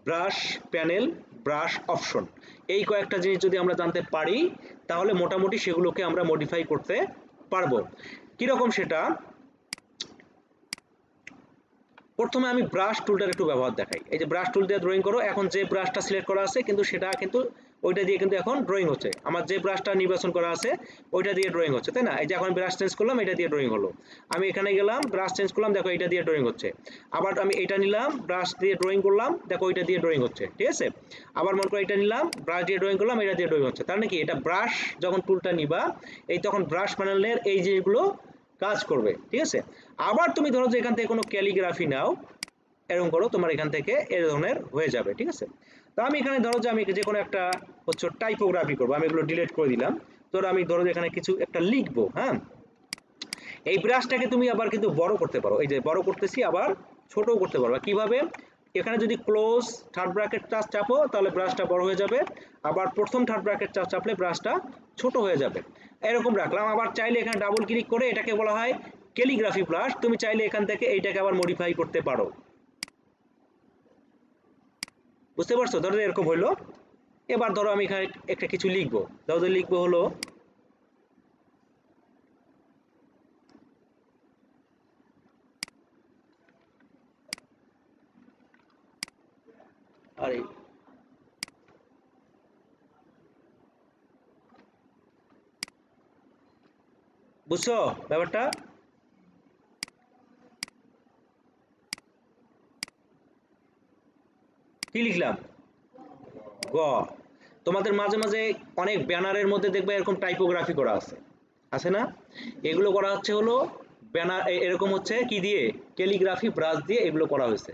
ব্রাশ প্যানেল, ব্রাশ অপশন। এই কয়েকটা জিনিস যদি আমরা জানতে পারি তাহলে মোটামুটি সেগুলোকে আমরা মডিফাই করতে পারবো। কিরকম সেটা, প্রথমে আমি ব্রাশ টুলটার একটু ব্যবহার দেখাই। এই যে ব্রাশ টুল দিয়ে ড্রয়িং করো, এখন যে ব্রাশটা সিলেক্ট করা আছে কিন্তু সেটা কিন্তু ওইটা দিয়ে কিন্তু এখন ড্রয়িং হচ্ছে। আমার যে ব্রাশটা নির্বাচন করা আছে ওইটা দিয়ে ড্রয়িং হচ্ছে, তাই না? এই যে এখন ব্রাশ চেঞ্জ করলাম, এটা দিয়ে ড্রয়িং হলো। আমি এখানে গেলাম, ব্রাশ চেঞ্জ করলাম, দেখো এটা দিয়ে ড্রয়িং হচ্ছে। আবার আমি এটা নিলাম, ব্রাশ দিয়ে ড্রয়িং করলাম, দেখো ওইটা দিয়ে ড্রয়িং হচ্ছে, ঠিক আছে? আবার মনে করো এটা নিলাম, ব্রাশ দিয়ে ড্রয়িং করলাম, এটা দিয়ে ড্রয়িং হচ্ছে। তার মানে কি, এটা ব্রাশ যখন টুলটা নিবা এই তখন ব্রাশ প্যানেলের এই জিনিসগুলো কাজ করবে, ঠিক আছে? আবার তুমি ধরো যে এখান থেকে কোনো ক্যালিগ্রাফি নাও, এরকম করো, তোমার এখান থেকে এই ধরনের হয়ে যাবে, ঠিক আছে? তো আমি এখানে ধরো যে আমি যে কোনো একটা হচ্ছে টাইপোগ্রাফি করবো, আমি এগুলো ডিলিট করে দিলাম। ধরো আমি ধরো যে এখানে কিছু একটা লিখবো, হ্যাঁ? এই ব্রাশটাকে তুমি আবার কিন্তু বড় করতে পারো, এই যে বড় করতেছি, আবার ছোটও করতে পারো। কিভাবে, এখানে যদি ক্লোজ থার্ড ব্র্যাকেট চাপো তাহলে ব্রাশটা বড় হয়ে যাবে, আবার প্রথম থার্ড ব্র্যাকেট চাপলে ব্রাশটা ছোট হয়ে যাবে। এরকম রাখলাম। আবার চাইলে এখানে ডাবল ক্লিক করে, এটাকে বলা হয় ক্যালিগ্রাফি ব্রাশ, তুমি চাইলে এখান থেকে এইটাকে আবার মডিফাই করতে পারো। বুঝতে পারছো? ধরো এরকম হইলো। এবার ধরো আমি এখানে একটা কিছু লিখবো, ধরো লিখবো হলো আরে বুঝছো ব্যাপারটা? কি লিখলাম? গ। তোমাদের মাঝে মাঝে অনেক ব্যানারের মধ্যে দেখবে এরকম টাইপোগ্রাফি করা আছে, আছে না? এগুলো করা হচ্ছে হলো ব্যানার, এরকম হচ্ছে কি দিয়ে, ক্যালিগ্রাফি ব্রাশ দিয়ে এগুলো করা হয়েছে।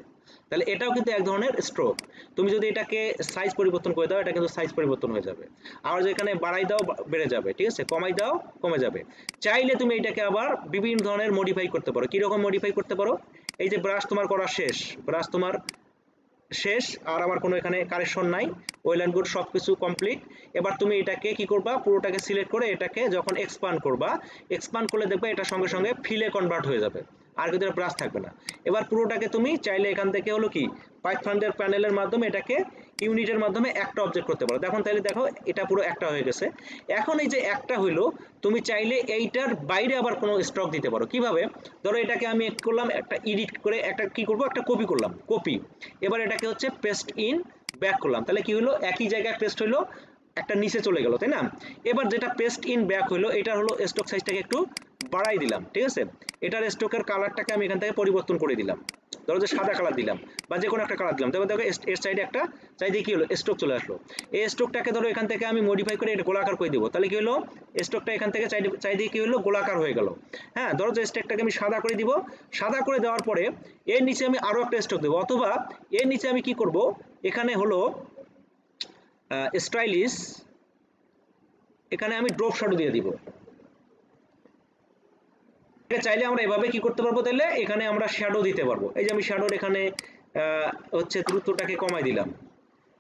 তাহলে এটাও কিন্তু এক ধরনের স্ট্রোক। তুমি যদি এটাকে সাইজ পরিবর্তন করে দাও, এটা কিন্তু সাইজ পরিবর্তন হয়ে যাবে। আর যেখানে বাড়াই দাও বেড়ে যাবে, ঠিক আছে? কমাই দাও কমে যাবে। চাইলে তুমি এটাকে আবার বিভিন্ন ধরনের মডিফাই করতে পারো। কিরকম মডিফাই করতে পারো, এই যে ব্রাশ তোমার করা শেষ, ব্রাশ তোমার শেষ, আর আমার কোনো এখানে কারেকশন নাই, ওয়েল অ্যান্ড গুড, সব কিছু কমপ্লিট। এবার তুমি এটাকে কি করবা, পুরোটাকে সিলেক্ট করে এটাকে যখন এক্সপান্ড করবা, এক্সপান্ড করলে দেখবে এটা সঙ্গে সঙ্গে ফিলে কনভার্ট হয়ে যাবে, আর কিন্তু ব্রাশ থাকবে না। এবার পুরোটাকে তুমি চাইলে এখান থেকে হলো কি, পাইথনের প্যানেলের মাধ্যমে এটাকে ইউনিটের মাধ্যমে একটা অবজেক্ট করতে পারো। দেখুন তাহলে দেখো এটা পুরো একটা হয়ে গেছে। এখন এই যে একটা হইলো, তুমি চাইলে এইটার বাইরে আবার কোনো স্ট্রোক দিতে পারো। কিভাবে, ধরো এটাকে আমি করলাম একটা এডিট করে, একটা কি করব, একটা কপি করলাম, কপি। এবার এটাকে হচ্ছে পেস্ট ইন ব্যাক করলাম, তাহলে কি হলো, একই জায়গায় পেস্ট হইলো, একটা নিচে চলে গেল, তাই না? এবার যেটা পেস্ট ইন ব্যাক হইলো, এটার হলো স্ট্রোক সাইজটাকে একটু বাড়াই দিলাম, ঠিক আছে? এটার স্ট্রোকের কালারটাকে আমি এখান থেকে পরিবর্তন করে দিলাম, ধরো যে সাদা কালার দিলাম বা যে কোনো একটা কালার দিলাম। তারপর দেখো এর সাইডে একটা চাইদিকে কি হলো, স্ট্রোক চলে আসলো। এই স্ট্রোকটাকে ধরো এখান থেকে আমি মডিফাই করে এটা গোলাকার করে দেবো, তাহলে কি হলো, স্ট্রোকটা এখান থেকে চাইদিকে কি হলো, গোলাকার হয়ে গেল। হ্যাঁ, ধরো যে স্ট্রোকটাকে আমি সাদা করে দিব, সাদা করে দেওয়ার পরে এর নিচে আমি আরো একটা স্ট্রোক দেবো, অথবা এর নিচে আমি কি করব, এখানে হলো স্টাইলিশ, এখানে আমি ড্রপ শ্যাডো দিয়ে দিব। চাইলে আমরা এভাবে কি করতে পারবো, তাহলে এখানে আমরা শ্যাডো দিতে পারবো। এই যে আমি শ্যাডোর এখানে হচ্ছে দ্রুতটাকে কমাই দিলাম,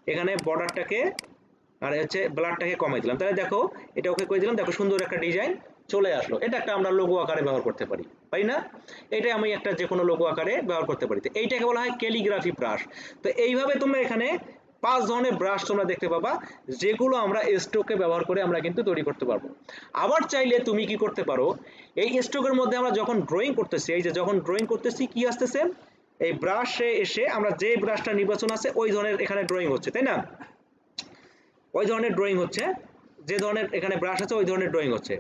এখানে বর্ডারটাকে আর হচ্ছে ব্লারটাকে কমাই দিলাম, তাহলে দেখো এটা ওকে করে দিলাম, দেখো সুন্দর একটা ডিজাইন চলে আসলো। এটা একটা আমরা লোগো আকারে ব্যবহার করতে পারি, তাই না? এটা আমি একটা যে কোনো লোগো আকারে ব্যবহার করতে পারি। তো এইটাকে বলা হয় ক্যালিগ্রাফি ব্রাশ। তো এইভাবে তোমরা এখানে 5 ধরনের ব্রাশ তোমরা দেখতে পাবা, যেগুলো আমরা স্ট্রোকে ব্যবহার করে আমরা কিন্তু তৈরি করতে পারবো। আবার চাইলে তুমি কি করতে পারো, এই স্ট্রোকের মধ্যে আমরা যখন ড্রয়িং করতেছি, এই যে যখন ড্রয়িং করতেছি কি আসতেছে, এই ব্রাশে এসে আমরা যে ব্রাশটা নির্বাচন আছে ওই ধরনের এখানে ড্রয়িং হচ্ছে, তাই না? ওই ধরনের ড্রয়িং হচ্ছে, যে ধরনের এখানে ব্রাশ আছে ওই ধরনের ড্রয়িং হচ্ছে,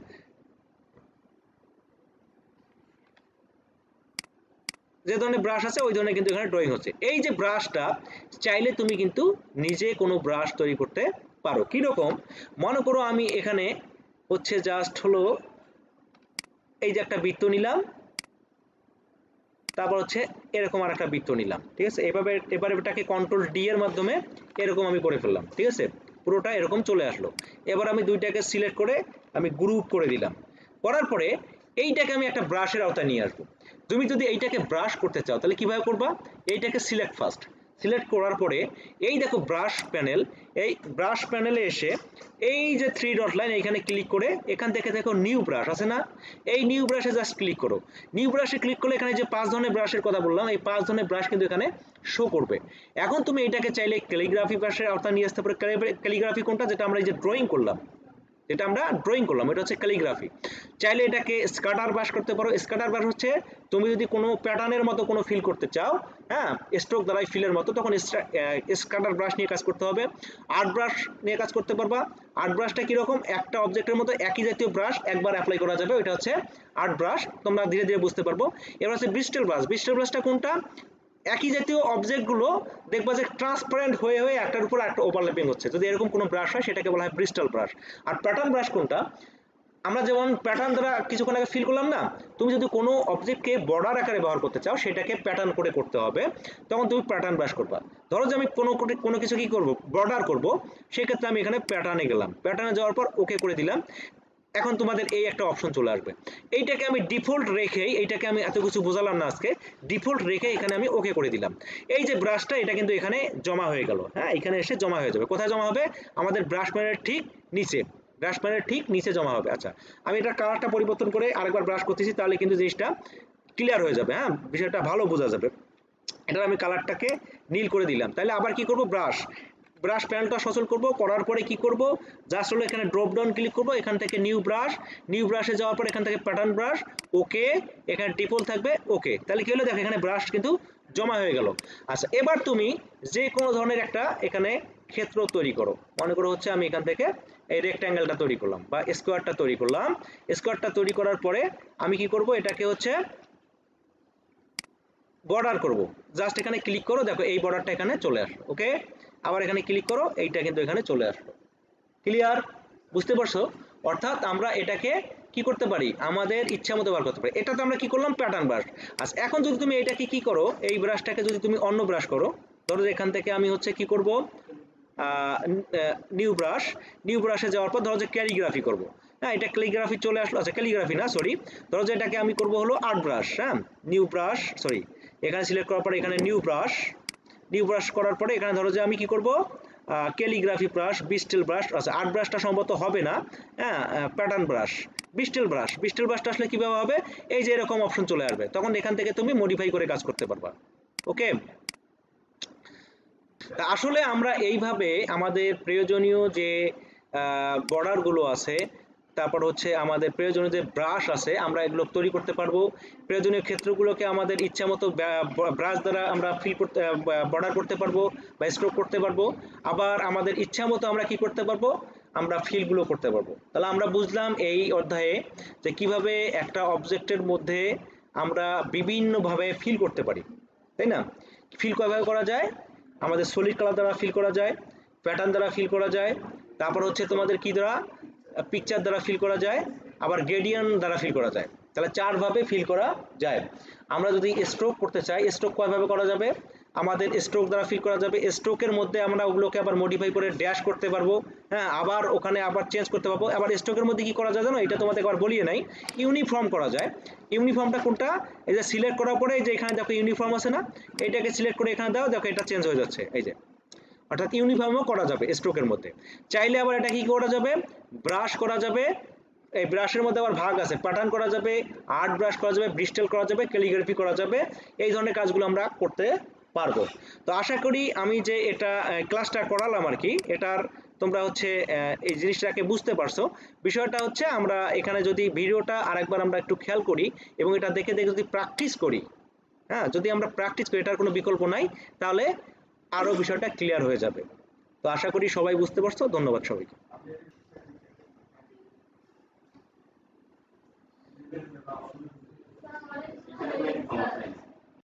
যে ধরনের ব্রাশ আছে ওই ধরনের কিন্তু এখানে ড্রয়িং হচ্ছে। এই যে ব্রাশটা চাইলে তুমি কিন্তু নিজে কোনো ব্রাশ তৈরি করতে পারো। কিরকম, মনে করো আমি এখানে হচ্ছে জাস্ট হলো এই যে একটা বৃত্ত নিলাম, তারপর হচ্ছে এরকম আর একটা বৃত্ত নিলাম, ঠিক আছে? এভাবে এবার এটাকে কন্ট্রোল ডি এর মাধ্যমে এরকম আমি করে ফেললাম, ঠিক আছে? পুরোটা এরকম চলে আসলো। এবার আমি দুইটাকে সিলেক্ট করে আমি গ্রুপ করে দিলাম, করার পরে এইটাকে আমি একটা ব্রাশের আওতায় নিয়ে আসবো। তুমি যদি এইটাকে ব্রাশ করতে চাও তাহলে কিভাবে করবা, এইটাকে সিলেক্ট ফার্স্ট, সিলেক্ট করার পরে এই দেখো ব্রাশ প্যানেল, এই ব্রাশ প্যানেলে এসে এই যে 3 ডট লাইন এখানে ক্লিক করে এখান থেকে দেখো নিউ ব্রাশ আছে না, এই নিউ ব্রাশে জাস্ট ক্লিক করো। নিউ ব্রাশে ক্লিক করলে এখানে যে 5 ধরনের ব্রাশের কথা বললাম এই 5 ধরনের ব্রাশ কিন্তু এখানে শো করবে। এখন তুমি এটাকে চাইলে ক্যালিগ্রাফি ব্রাশের আওতায় নিয়ে আসতে পারো। ক্যালিগ্রাফি কোনটা, যেটা আমরা এই যে ড্রয়িং করলাম, এটা হচ্ছে ক্যালিগ্রাফি। চাইলে এটাকে স্ক্যাটার ব্রাশ করতে পারো। স্ক্যাটার ব্রাশ হচ্ছে তুমি যদি কোনো প্যাটার্নের মতো কোনো ফিল করতে চাও, হ্যাঁ, স্ট্রোক দ্বারাই ফিলের মতো, তখন স্ক্যাটার ব্রাশ নিয়ে কাজ করতে হবে। আর্ট ব্রাশ নিয়ে কাজ করতে পারবা। আর্ট ব্রাশটা কিরকম, একটা অবজেক্টের মতো একই জাতীয় ব্রাশ একবার অ্যাপ্লাই করা যাবে, ওটা হচ্ছে আর্ট ব্রাশ, তোমরা ধীরে ধীরে বুঝতে পারবো। এবার হচ্ছে ব্রিস্টেল ব্রাশ। ব্রিস্টেল ব্রাশটা কোনটা, একই জাতীয় অবজেক্টগুলো দেখবা যে ট্রান্সপারেন্ট হয়ে হয়ে একটার উপর একটা ওভারল্যাপিং হচ্ছে, যদি এরকম কোনো ব্রাশ হয় সেটাকে বলা হয় ব্রিস্টেল ব্রাশ। আর প্যাটার্ন ব্রাশ কোনটা, আমরা যেমন প্যাটার্ন দ্বারা কিছুক্ষণ আগে ফিল করলাম না, তুমি যদি কোনো অবজেক্টকে বর্ডার আকারে ব্যবহার করতে চাও সেটাকে প্যাটার্ন করে করতে হবে, তখন তুমি প্যাটার্ন ব্রাশ করবা। ধরো যে আমি কোনো কিছু কি করব, বর্ডার করব, সেক্ষেত্রে আমি এখানে প্যাটার্নে গেলাম, প্যাটার্নে যাওয়ার পর ওকে করে দিলাম। এখন তোমাদের এই একটা অপশন চলে আসবে, এইটাকে আমি ডিফল্ট রেখেই, এইটাকে আমি এত কিছু বোঝালাম না আজকে, ডিফল্ট রেখে এখানে আমি ওকে করে দিলাম। এই যে ব্রাশটা এটা কিন্তু এখানে জমা হয়ে গেল, হ্যাঁ, এখানে এসে জমা হয়ে যাবে। কোথায় জমা হবে, আমাদের ব্রাশ প্যানের ঠিক নিচে, ব্রাশ প্যানের ঠিক নিচে জমা হবে। আচ্ছা, আমি এটা কালারটা পরিবর্তন করে আরেকবার ব্রাশ করতেছি, তাহলে কিন্তু জিনিসটা ক্লিয়ার হয়ে যাবে, হ্যাঁ, বিষয়টা ভালো বোঝা যাবে। এটা আমি কালারটাকে নীল করে দিলাম। তাহলে আবার কি করব, ব্রাশ প্যানেলটা সচল করব, করার পরে কি করব, জাস্ট হলো এখানে ড্রপ ডাউন ক্লিক করব, এখান থেকে নিউ ব্রাশে যাওয়ার পর এখান থেকে প্যাটার্ন ব্রাশ, ওকে, এখানে ডিফল্ট থাকবে, ওকে। তাহলে কি হলো, দেখো এখানে ব্রাশ কিন্তু জমা হয়ে গেল। আচ্ছা, এবার তুমি যে কোনো ধরনের একটা এখানে ক্ষেত্র তৈরি করো। মনে করো হচ্ছে আমি এখান থেকে এই রেক্ট্যাঙ্গেলটা তৈরি করলাম বা স্কোয়ারটা তৈরি করলাম। স্কোয়ারটা তৈরি করার পরে আমি কি করব, এটাকে হচ্ছে বর্ডার করব। জাস্ট এখানে ক্লিক করো, দেখো এই বর্ডারটা এখানে চলে আসলো, ওকে। আবার এখানে ক্লিক করো, এইটা কিন্তু এখানে চলে আসলো। ক্লিয়ার, বুঝতে পারছো? অর্থাৎ আমরা এটাকে কি করতে পারি, আমাদের ইচ্ছা মতো বার করতে পারি। এটা তো আমরা কি করলাম, প্যাটার্ন ব্রাশ। আচ্ছা, এখন যদি তুমি এটাকে কি করো, এই ব্রাশটাকে যদি তুমি অন্য ব্রাশ করো, ধরো এখান থেকে আমি হচ্ছে কি করব, নিউ ব্রাশে যাওয়ার পর ধরো যে ক্যালিগ্রাফি করব, হ্যাঁ, এটা ক্যালিগ্রাফি চলে আসলো। আচ্ছা, ক্যালিগ্রাফি না, সরি, ধরো যে এটাকে আমি করব হলো আর্ট ব্রাশ, হ্যাঁ, এখানে সিলেক্ট করার পরে এখানে নিউ ব্রাশ করার পরে এখানে ধরো যে আমি কি করব, ক্যালিগ্রাফি ব্রাশ, ব্রিস্টেল ব্রাশ। আচ্ছা, আর্ট ব্রাশটা সম্ভবত হবে না, হ্যাঁ, প্যাটার্ন ব্রাশ, ব্রিস্টেল ব্রাশটা আসলে কিভাবে হবে, এই যে এরকম অপশন চলে আসবে, তখন এখান থেকে তুমি মডিফাই করে কাজ করতে পারবা, ওকে। আসলে আমরা এইভাবে আমাদের প্রয়োজনীয় যে বর্ডার গুলো আছে, তারপর হচ্ছে আমাদের প্রয়োজনীয় যে ব্রাশ আছে, আমরা এগুলো তৈরি করতে পারবো। প্রয়োজনীয় ক্ষেত্রগুলোকে আমাদের ইচ্ছা মতো ব্রাশ দ্বারা আমরা ফিল করতে, বর্ডার করতে পারবো বা স্ট্রোক করতে পারবো। আবার আমাদের ইচ্ছা মতো আমরা কি করতে পারবো, আমরা ফিলগুলো করতে পারবো। তাহলে আমরা বুঝলাম এই অধ্যায়ে যে কিভাবে একটা অবজেক্টের মধ্যে আমরা বিভিন্নভাবে ফিল করতে পারি, তাই না? ফিল কীভাবে করা যায়, আমাদের সলিড কালার দ্বারা ফিল করা যায়, প্যাটার্ন দ্বারা ফিল করা যায়, তারপর হচ্ছে তোমাদের কি দ্বারা, পিকচার দ্বারা ফিল করা যায়, আবার গ্রেডিয়েন্ট দ্বারা ফিল করা যায়। তাহলে 4 ভাবে ফিল করা যায়। আমরা যদি স্ট্রোক করতে চাই, স্ট্রোক কয়ভাবে করা যাবে, আমাদের স্ট্রোক দ্বারা ফিল করা যাবে। স্ট্রোকের মধ্যে আমরা ওগুলোকে আবার মডিফাই করে ড্যাশ করতে পারবো, হ্যাঁ, আবার ওখানে আবার চেঞ্জ করতে পারবো। আবার স্ট্রোকের মধ্যে কি করা যায় জানো, এটা তোমাদের একবার বলিয়ে নাই, ইউনিফর্ম করা যায়। ইউনিফর্মটা কোনটা, এই যে সিলেক্ট করার পরে এই যে এখানে দেখো ইউনিফর্ম আছে না, এটাকে সিলেক্ট করে এখানে দাও, দেখো এটা চেঞ্জ হয়ে যাচ্ছে, এই যে, অর্থাৎ ইউনিফর্মও করা যাবে স্ট্রোকের মধ্যে। চাইলে আবার এটা কি করা যাবে, ব্রাশ করা যাবে। এই ব্রাশের মধ্যে আবার ভাগ আছে, প্যাটার্ন করা যাবে, আর্ট ব্রাশ করা যাবে, ব্রিস্টেল করা যাবে, ক্যালিগ্রাফি করা যাবে। এই ধরনের কাজগুলো আমরা করতে পারবো। তো আশা করি আমি যে এটা ক্লাসটা করালাম আর কি, এটার তোমরা হচ্ছে এই জিনিসটাকে বুঝতে পারছো। বিষয়টা হচ্ছে আমরা এখানে যদি ভিডিওটা আরেকবার আমরা একটু খেয়াল করি এবং এটা দেখে দেখে যদি প্র্যাকটিস করি, হ্যাঁ, যদি আমরা প্র্যাকটিস করি, এটার কোনো বিকল্প নাই, তাহলে আরো বিষয়টা ক্লিয়ার হয়ে যাবে। তো আশা করি সবাই বুঝতে পারছো। ধন্যবাদ সবাইকে।